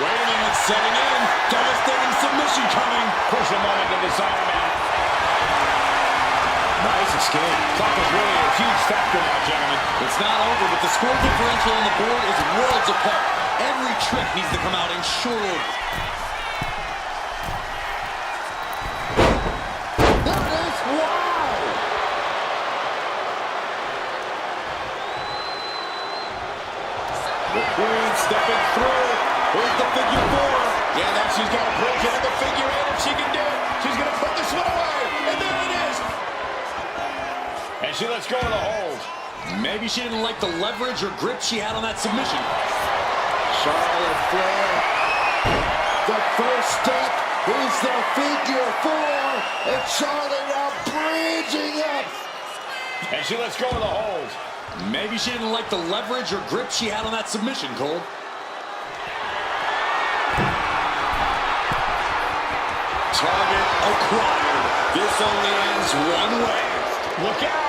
Waiting, it's setting in. Devastating submission coming. Push him on into this Iron Man. Nice escape. Clock is really a huge factor now, gentlemen. It's not over, but the score differential on the board is worlds apart. Every trick needs to come out in short order. There it is. Wow. The Queen stepping through. Here's the figure four. Yeah, that she's got to bridge into the figure eight if she can do it. She's going to put this one away. And there it is. And she lets go of the hold. Maybe she didn't like the leverage or grip she had on that submission. Charlotte Flair. The first step is the figure four. And Charlotte now bridging up. And she lets go of the hold. Maybe she didn't like the leverage or grip she had on that submission, Cole. Target acquired. This only ends one way. Look out.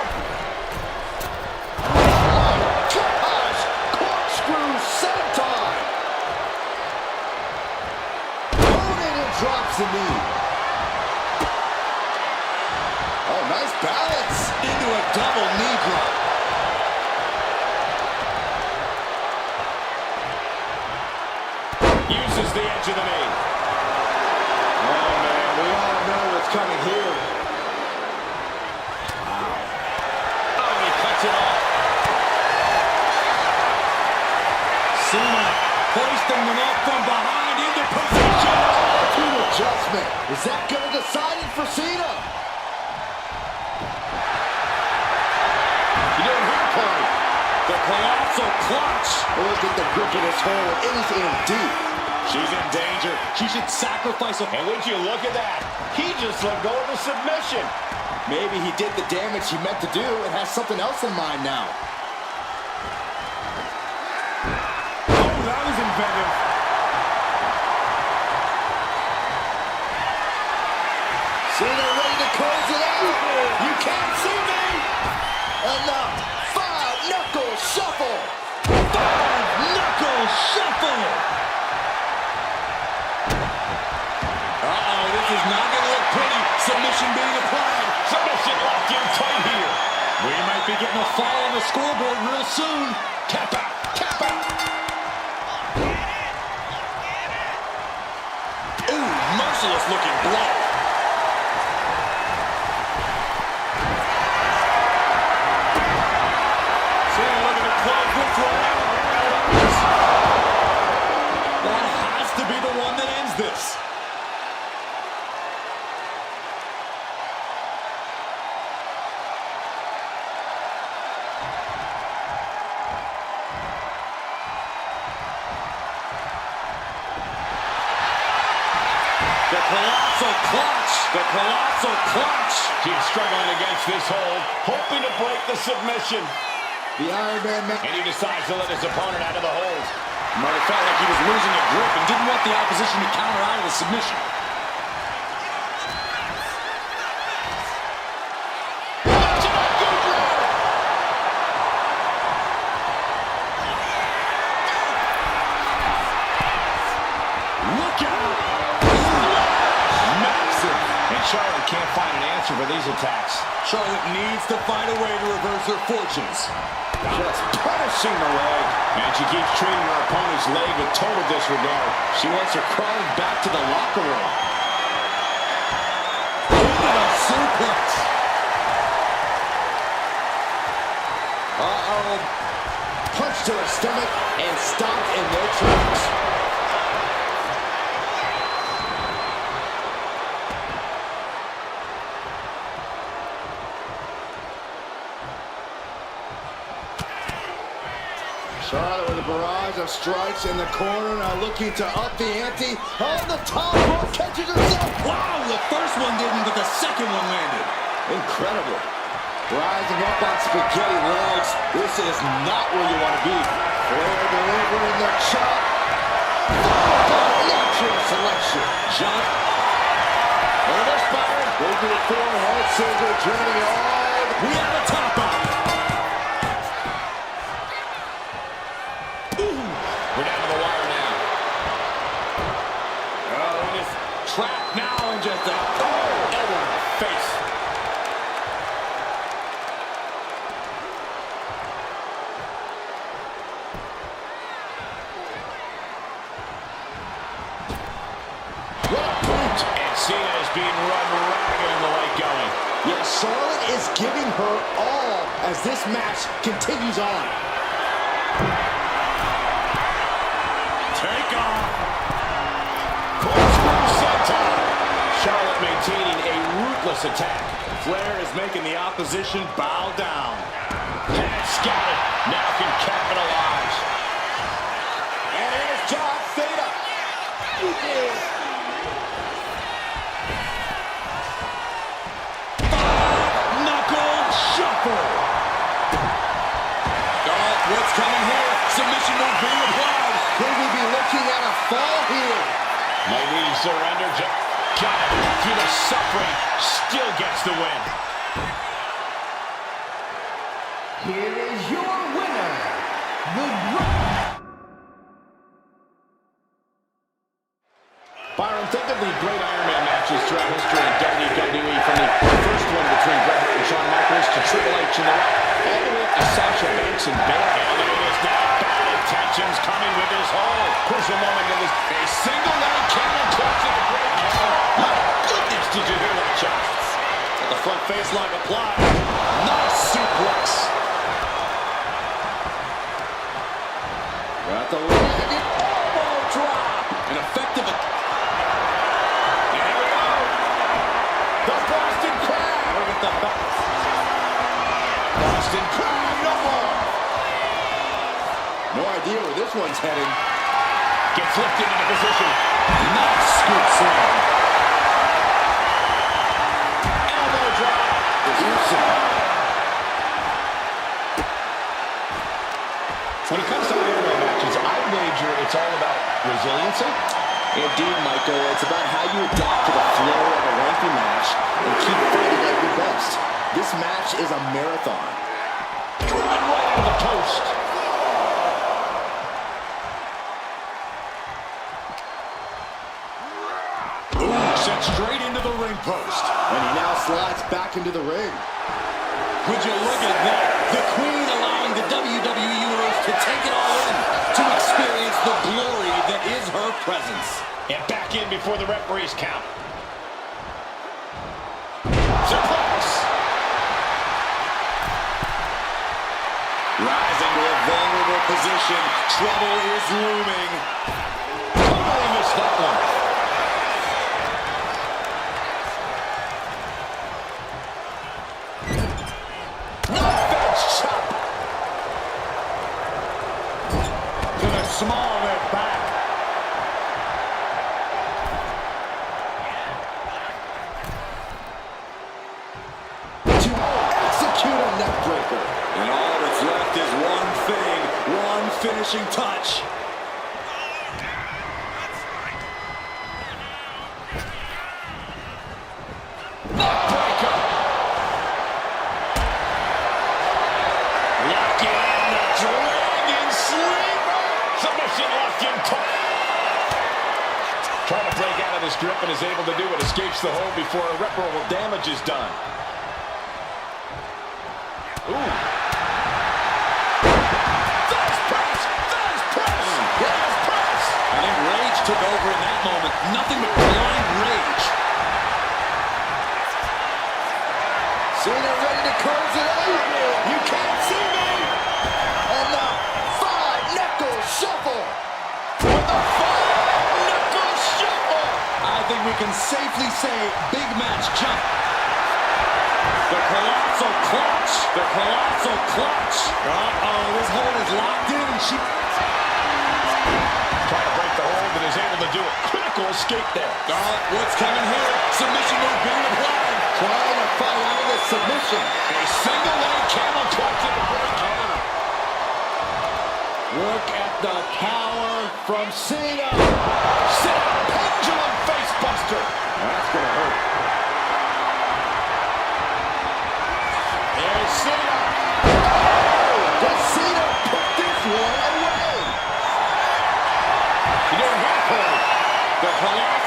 Gosh! Corkscrew senton. Loaded and drops the knee. Oh, nice balance. Into a double knee drop. Uses the edge of the knee. Oh, man, we all know what's coming here. Oh, he cuts it off. Cena hoisting them up from behind into position. Good adjustment. Is that going to decide it for Cena? You didn't hear Corey. The colossal clutch. Look at the grip of this hold. It is in deep. She's in danger. She should sacrifice a... And would you look at that? He just let go of the submission. Maybe he did the damage he meant to do and has something else in mind now. Oh, that was inventive. Cena ready to close it out. You can't see me. And the five-knuckle shuffle. Five-knuckle shuffle. Uh-oh, this is not going to look pretty. Submission being applied. Submission locked in tight here. We might be getting a fall on the scoreboard real soon. Tap out. Tap out. Ooh, merciless looking blow. Cena looking to close this one out. That has to be the one that ends this. The colossal clutch. The colossal clutch. She's struggling against this hold, hoping to break the submission. The Iron Man. And he decides to let his opponent out of the hold. Might have felt like he was losing a grip and didn't want the opposition to counter out of the submission. Look out! Massive! And Charlotte can't find an answer for these attacks. Charlotte needs to find a way to reverse her fortunes. Just punishing the leg. And she keeps treating her opponent's leg with total disregard. She wants her crawling back to the locker room. Into the suplex. Uh-oh. Punch to her stomach and stopped in their tracks. Charlotte with a barrage of strikes in the corner, now looking to up the ante. On the top rope, catches herself. Wow, the first one didn't, but the second one landed. Incredible. Rising up on spaghetti legs. This is not where you want to be. Flair delivering the chop. jump. Look at this, Byron. Into the forehead scissor, journey all. We have a top out. We're down to the wire now. Oh, and it's trapped now and just a elbow in the face. And Cena is being run ragged in the late going. Yeah, Charlotte is giving her all as this match continues on. Take off. Corkscrew senton. Charlotte maintaining a ruthless attack. Flair is making the opposition bow down. Had scouted. Now can capitalize. And here's John Cena. Knuckle shuffle. Oh, what's coming here? Submission move being applied. Could we be looking at a fall here? Maybe he surrendered. Got it through the suffering. Still gets the win. Here is your winner, the Byron, think of the great Iron Man matches throughout history in WWE, from the first one between Bret Hart and Shawn Michaels to Triple H and The Rock, all the way up to Sasha Banks and Bayley. And look at this now. Bad intentions coming with his hold. Crucial moment of this. A single leg camel clutch to the great cow. My goodness, did you hear that shot? The front face lock applied. Nice suplex. Got the leg. Elbow drop. An effective. And here we go. The Boston Crab. Look at the back. Boston Crab, no more. No idea where this one's heading. Gets lifted into position. Nice scoop slam. Elbow drop. When it comes to Iron Man matches, I wager it's all about resiliency. Indeed, Michael. It's about how you adapt to the flow of a lengthy match and keep fighting at your best. This match is a marathon. Driven right into the post. Ooh, sent straight into the ring post. And he now slides back into the ring. Would you look at that? The Queen allowing the WWE Universe to take it all in, to experience the glory that is her presence. And back in before the referees count. Suplex. Rising to a vulnerable position. Trouble is looming. Totally missed that one. To the small of their back. To execute a neckbreaker. And all that's left is one thing, one finishing touch. Neckbreaker. Lock in the dragon sleeper. Submission locked in tight. Trying to break out of this grip and is able to do it. Escapes the hold before irreparable damage is done. Ooh. Thirst press. Thirst press. Thirst press. I think rage took over in that moment. Nothing but blind rage. Cena ready to close it out. You can't see me. And the five-knuckle shuffle. With the five-knuckle shuffle. I think we can safely say big match jump. The colossal clutch. The colossal clutch. Uh-oh, this hold is locked in. She Trying to break the hold and is able to do a critical escape there. what's coming here? Submission move being applied. Trying to fight out of this submission. A single leg camel clutch in the break. Look at the power from Cena. Cena pendulum face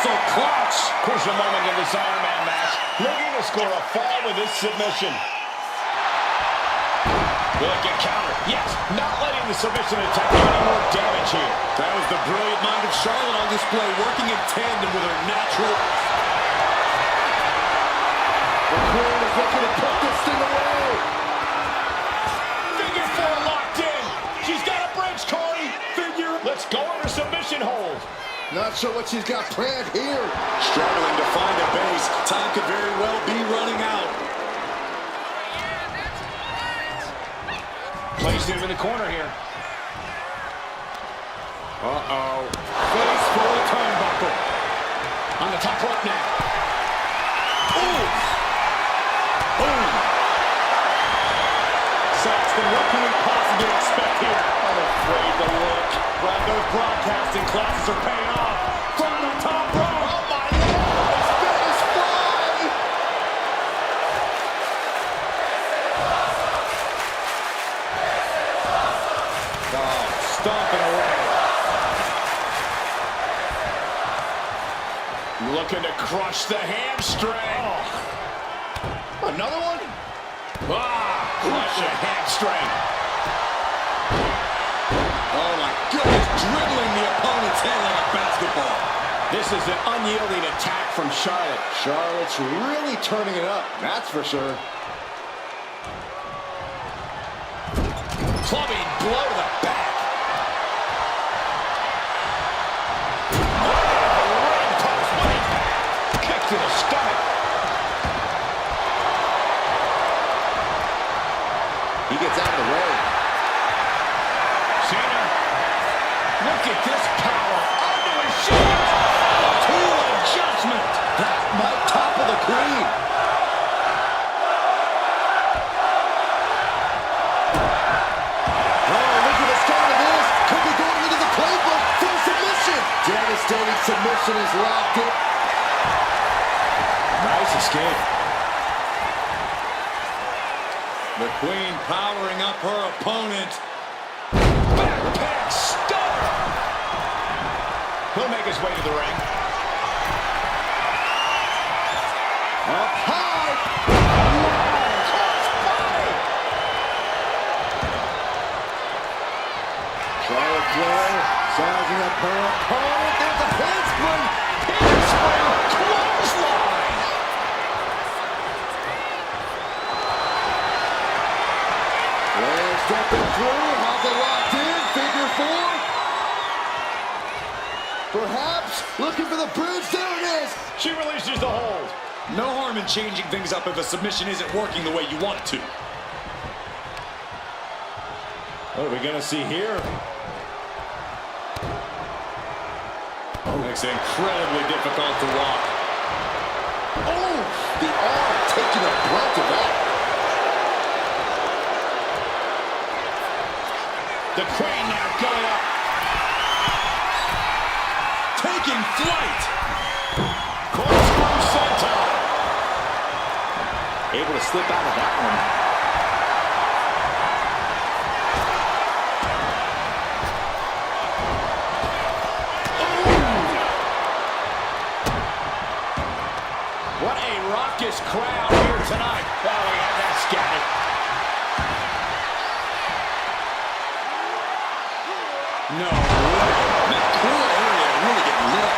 reversal clutch. Crucial moment in this Iron Man match. Looking to score a fall with this submission. Look at counter. Yes, not letting the submission attack do any more damage here. That was the brilliant mind of Charlotte on display, working in tandem with her natural. The Queen is looking to put this thing away. Figure four locked in. She's got a bridge, Corey. Figure. Let's go on her submission hold. Not sure what she's got planned here. Struggling to find a base. Time could very well be running out. Placed him in the corner here. Uh-oh. Face for a turnbuckle. On the top rope now. Ooh. Boom. Saxton, what can we possibly expect here? I'm afraid to look. Glad those broadcasting classes are paying off. From the top rope. Oh my Lord! Finish fly! Oh, stomping away. Looking to crush the hamstring. Oh. Another one? Crush a hamstring. Oh my goodness, dribbling the opponent's head like a basketball. This is an unyielding attack from Charlotte. Charlotte's really turning it up, that's for sure. Clubbing blow to the back. Running post money. Kick to the stomach. He gets out of the way. Cena. Look at this power. Under his shield. Tool adjustment. That might topple the Queen. Oh, look at the start of this. Could be going into the playbook for a submission. Devastating submission is locked in. Nice escape. The Queen powering up her opponent. Backpack stunner. He'll make his way to the ring. Up high. Crossbody. Charlotte Flair sizing up her opponent. There's a handspring. Handspring. Clothesline. Flair stepping through. How's it locked in? Figure four. Perhaps looking for the bridge. There it is. She releases the hold. No harm in changing things up if a submission isn't working the way you want it to. What are we going to see here? Makes it incredibly difficult to walk. Oh, the arm taking a brunt of that. The Queen now going up. Taking flight. Corkscrew senton. Able to slip out of that one. What a raucous crowd here tonight. Oh, we had that scattered. No way. That cool area really getting lit.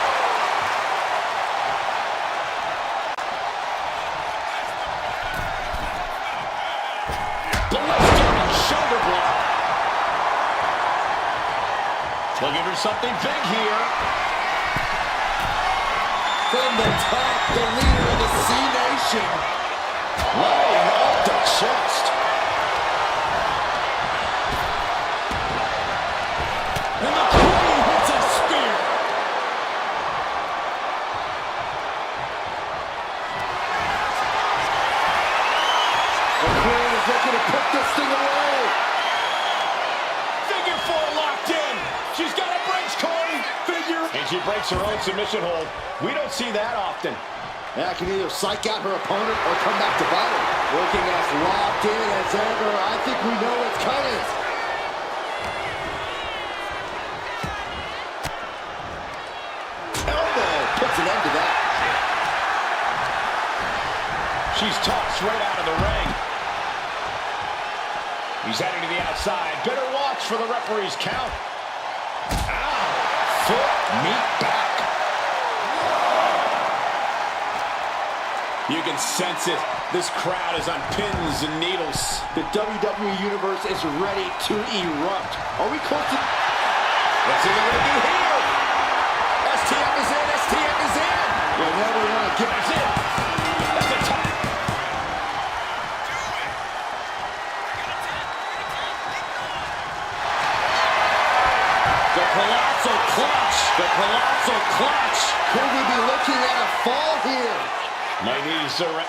Blistering shoulder block. Looking for something big here. From the top, the leader of the C-Nation. Laying up the chest. And the Queen hits a spear. The Queen is looking to put this thing away. Figure four locked in. She's got a bridge, Corey. Figure. And she breaks her own submission hold. We don't see that often. That can either psych out her opponent or come back to bite her. Looking as locked in as ever. I think we know what's coming. Elbow puts an end She's tossed right out of the ring. He's heading to the outside. Better watch for the referee's count. Ow! Foot, meat back. You can sense it. This crowd is on pins and needles. The WWE Universe is ready to erupt. Are we close to... What's he going to do here? STF is in. STF is in. You never want to get That's it. That's a tap. The colossal clutch. The colossal clutch. Could we be looking at a fall here? My knees are...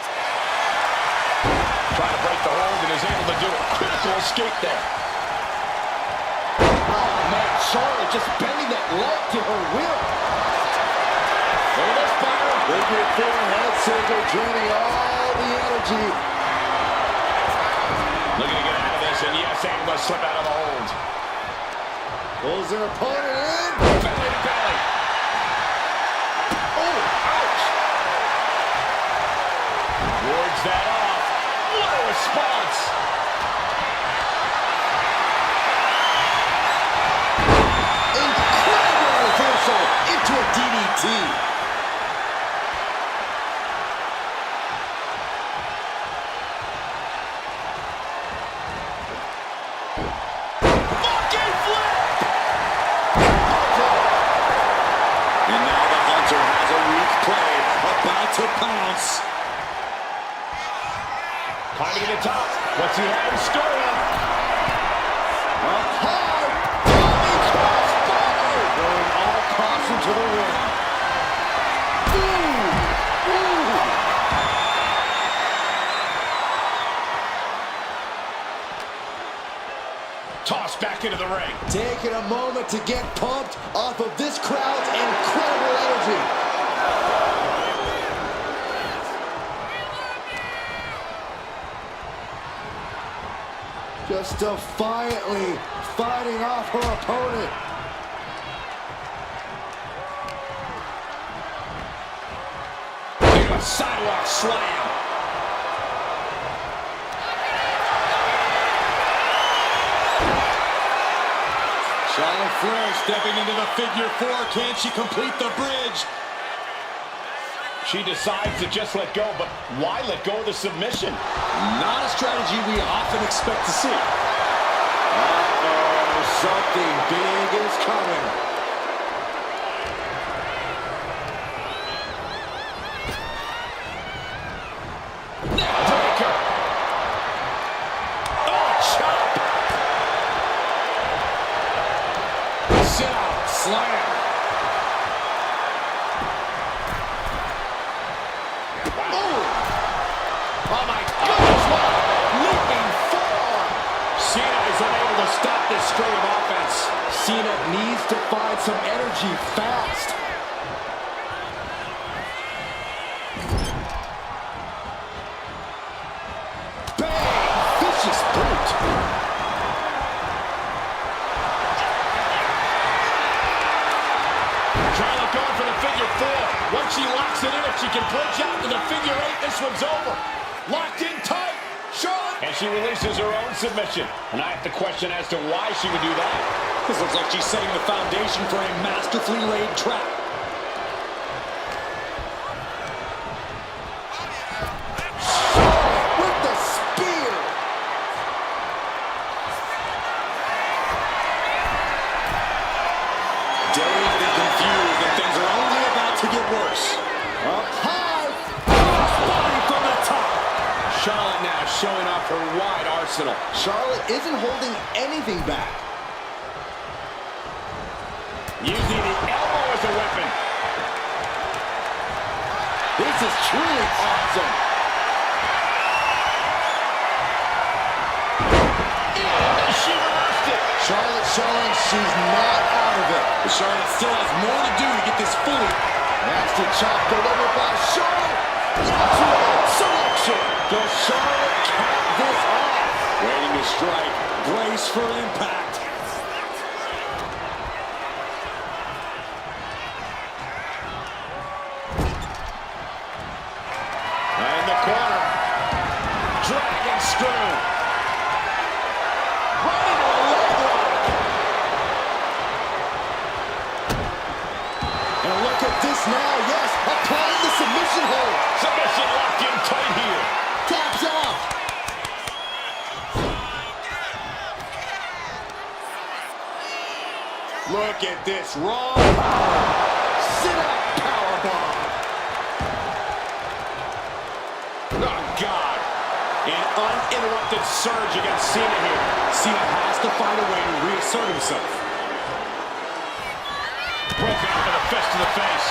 Trying to break the hold and is able to do a critical escape there. Oh, man, Charlotte just bending that leg to her will. Look at this fire. Figure four head scissor draining all the energy. Looking to get out of this, and yes, able to slip out of the hold. Pulls their opponent in. Belly to belly. Oh, ouch. Wards that off. What a response. Incredible reversal into a DDT. Fucking flip. And now the Hunter has a weak play, about to pounce. Climbing to the top. What's he have in store? Up high. Flying crossbody. Going all caution to the ring. Ooh. Ooh. Tossed back into the ring. Taking a moment to get pumped off of this crowd's incredible energy. Just defiantly fighting off her opponent. Into a sidewalk slam. Charlotte Flair stepping into the figure four. Can she complete the bridge? She decides to just let go, but why let go of the submission? Not a strategy we often expect to see. Uh-oh, something big is coming. Breaker. Oh, chop. Sit out, slam. Oh my goodness, what a leaping forearm. Cena is unable to stop this string of offense. Cena needs to find some energy fast. Bang! Vicious boot. Charlotte going for the figure four. Once she locks it in, if she can bridge out to the figure eight, this one's over. Locked in tight. Charlotte. And she releases her own submission. And I have to question as to why she would do that. This looks like she's setting the foundation for a masterfully laid trap. With the spear. Dave is confused and things are only about to get worse. Up high. Body from the top. Charlotte now showing off her wide arsenal. Charlotte isn't holding anything back. Using the elbow as a weapon. This is truly awesome. She reversed it. Charlotte showing she's not out of it. Charlotte still has more to do to get this fully. Nasty chop delivered by Charlotte. Natural selection. Does Charlotte count this off? Waiting to strike. Brace for impact. In the corner. screw. Right into a leg lock. And look at this now. Yes, applying the submission hold. Submission locked in tight here. Taps out. Look at this raw power. Sit-up powerbomb. Oh, God. An uninterrupted surge against Cena here. Cena has to find a way to reassert himself. Broken up with a fist to the face.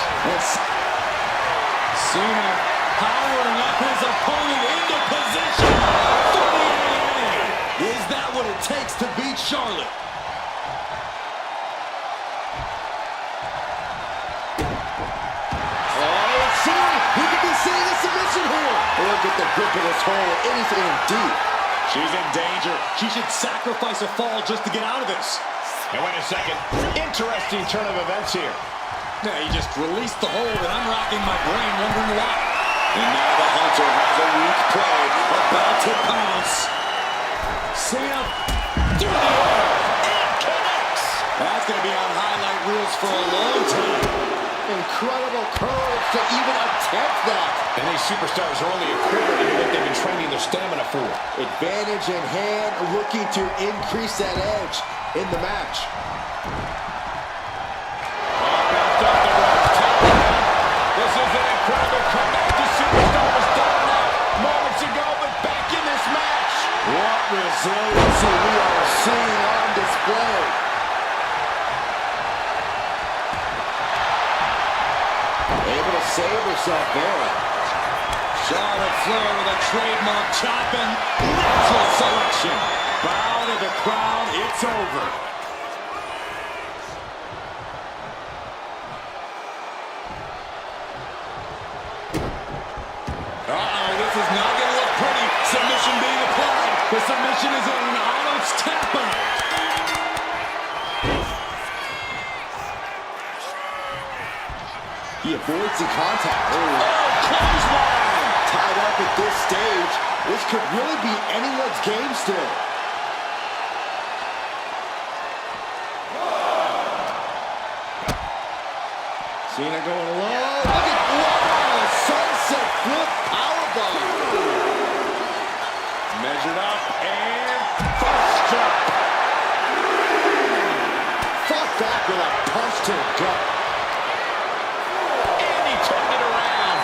Cena powering up his opponent into position for the AA. Is that what it takes to beat Charlotte? He could be seeing a submission here. Look at the grip of this hold. It is in deep. She's in danger. She should sacrifice a fall just to get out of this. And wait a second. Interesting turn of events here. Yeah, he just released the hold, and I'm racking my brain wondering why. And now the Hunter has a weak play, about to pounce. Cena through the air. And connects. That's going to be on highlight reels for a long time. Incredible courage to even attempt that. And these superstars are only a quarter into what they've been training their stamina for. Advantage in hand, looking to increase that edge in the match. This is an incredible comeback. The superstar was down out moments ago, but back in this match. What resiliency we are seeing on display. Able to save herself there. Charlotte Flair with a trademark chop and natural selection. Bow to the crowd, it's over. Uh-oh, this is not going to look pretty. Submission being applied. The submission is in, and Almost tap out. He avoids the contact. Clothesline! Tied up at this stage. This could really be anyone's game still. Cena going low. Look at wow! Sunset flip powerbomb. Measured up and first drop. Fought back with a punch to the gut. And he turned it around.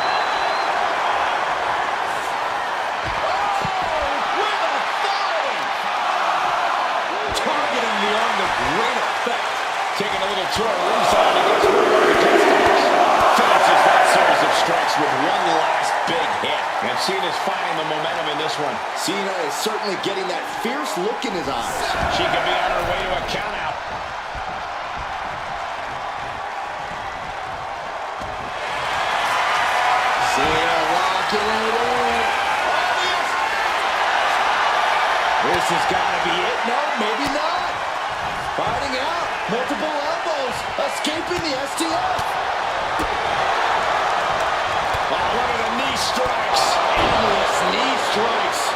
Oh, with authority. Targeting the arm to great effect. Taking a little tour ringside against one of the contestants. Finishes that series of strikes with one last big hit. And Cena's finding the momentum in this one. Cena is certainly getting that fierce look in his eyes. She could be on her way to a countout. Cena locking it in. This has got to be it. No, maybe not. Fighting out. Multiple elbows. Escaping the STF. Oh, look at the knee strikes. Endless knee strikes.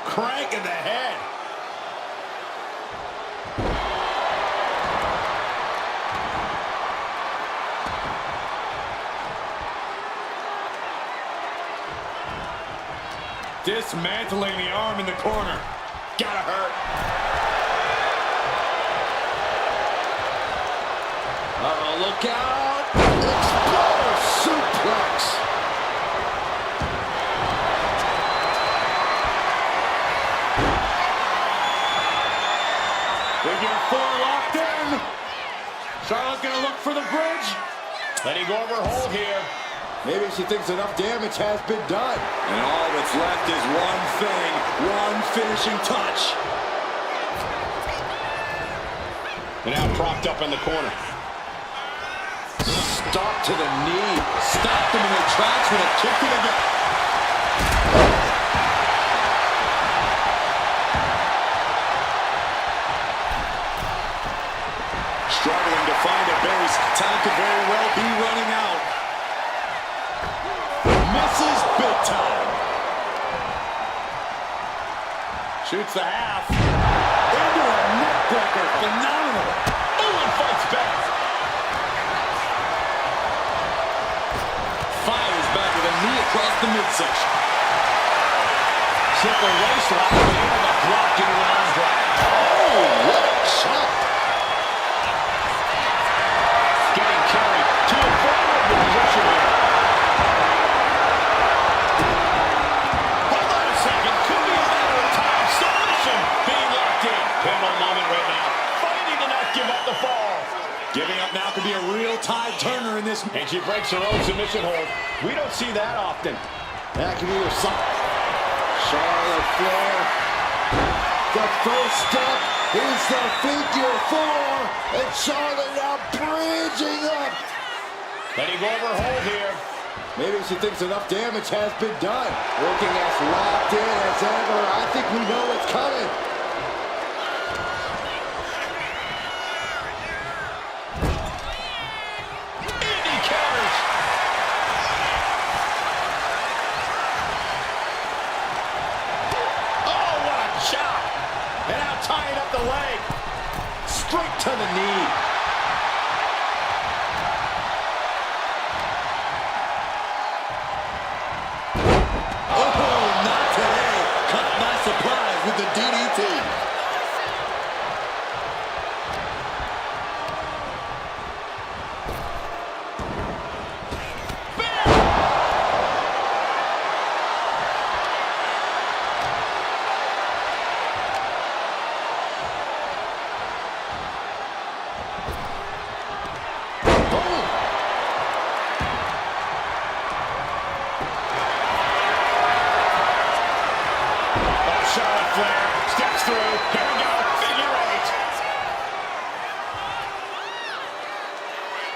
Crank in the head. Dismantling the arm in the corner. Gotta hurt. Uh-oh, look out. Exploder suplex. Figure four locked in. Charlotte's gonna look for the bridge. Letting go of her hold here. Maybe she thinks enough damage has been done. And all that's left is one thing, one finishing touch. And now propped up in the corner. Stop to the knee. Stopped them in their tracks with a kick to the gut. Struggling to find a base. Time could very well be running out. big time. Shoots the half. Into a neck breaker. Phenomenal. Oh, and fights back. Fires back with a knee across the midsection. Simple waist lock, but able to block into an arm drag. Oh, what a shot. Getting carried to a vulnerable position here. Hold on a second. Could be a matter of time. Submission being locked in. Pivotal moment right now. Fighting to not give up the fall. Giving up now could be a real tide turner in this. And she breaks her own submission hold. We don't see that often. That can be your son. Charlotte Flair. The first step is the figure four. And Charlotte now bridging up. Letting go of her hold here. Maybe she thinks enough damage has been done. Looking as locked in as ever. I think we know what's coming. Andy counters. Oh, what a shot. And now tying up the leg. Straight to the knee. Oh, not today. Caught by surprise with the DDT. Charlotte Flair steps through. Here we go. Figure eight.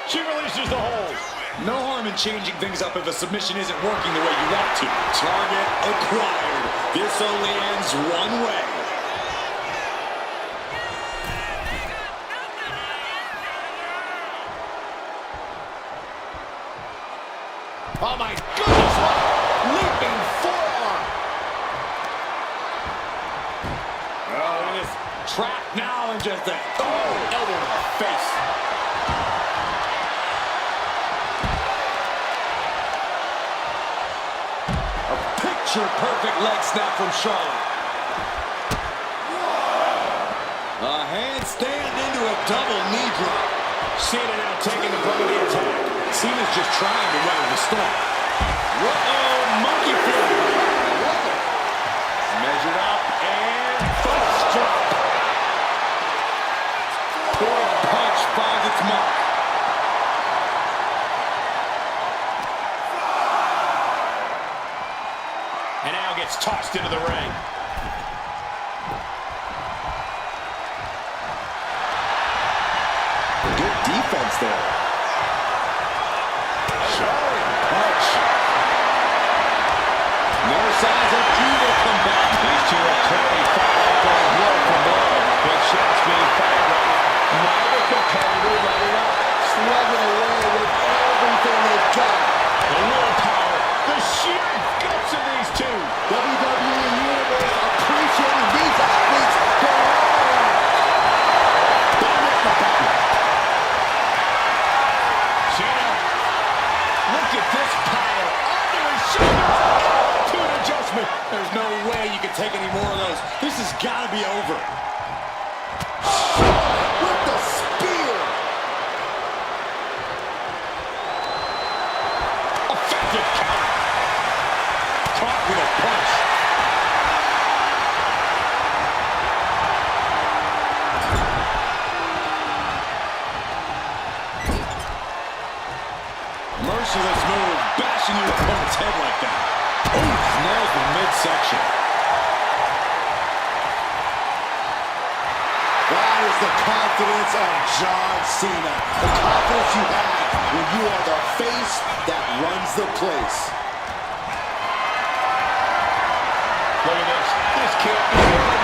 She releases the hold. No harm in changing things up if a submission isn't working the way you want to. Target acquired. This only ends one way. Oh my goodness, what a leaping forearm. Oh, and it's trapped now and just a Elbow to the face. picture-perfect leg snap from Charlotte. A handstand into a double knee drop. Cena now taking the brunt of the attack. Cena's just trying to weather the storm. Uh-oh, monkey flip. Measured up and First drop. poor punch finds its mark. And now gets tossed into the ring. Good defense there. Charlotte. Punch. No signs of either comeback. These two are clearly fighting going blow for blow. Big shots being fired right now. Neither competitor letting up. Slugging away with everything they've got. The willpower, the sheer guts of these two. WWE Universe appreciating these athletes go all out. Don't miss the button. Cena, look at this power under his shoulders. To an adjustment. There's no way you can take any more of those. This has got to be over. With the spear. Effective counter. Caught with a punch. Merciless move, bashing your opponent's head like that. Oh, nails the midsection. That is the confidence of John Cena. The confidence you have when you are the face that runs the place. Look at this. This can't be good.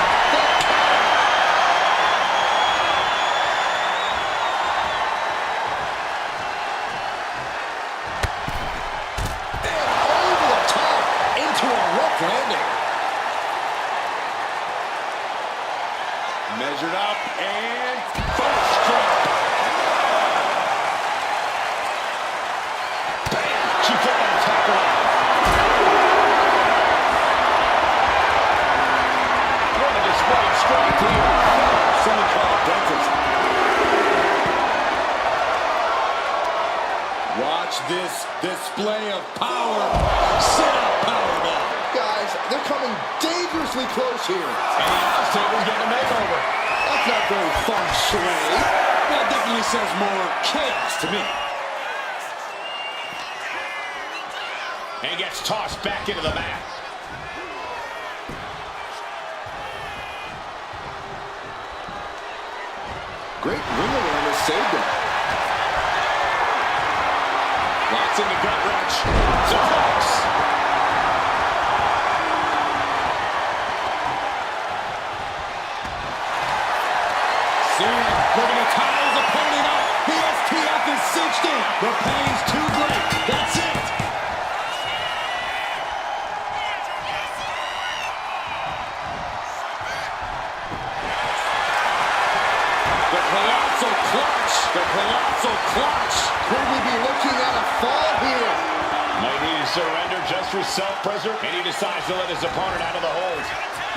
And over the top. this display of power. Sit up, powerbomb. Guys, they're coming dangerously close here. And the announce table's getting a makeover. That's not very fun sway. That definitely says more chaos to me. And gets tossed back into the mat. Great ring awareness saved him. Lots in the gut wrench. Suplex. Cena looking to tie his opponent up. The STF is cinched in. The pain's too great. That's it. The colossal clutch. The colossal clutch. Could we be looking at a fall here? Might need to surrender just for self-preservation. And he decides to let his opponent out of the hold.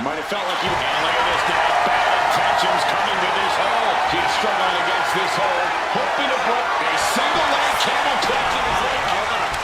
Might have felt like he was... And look at this now. Bad intentions coming with this hold. He's struggling against this hold.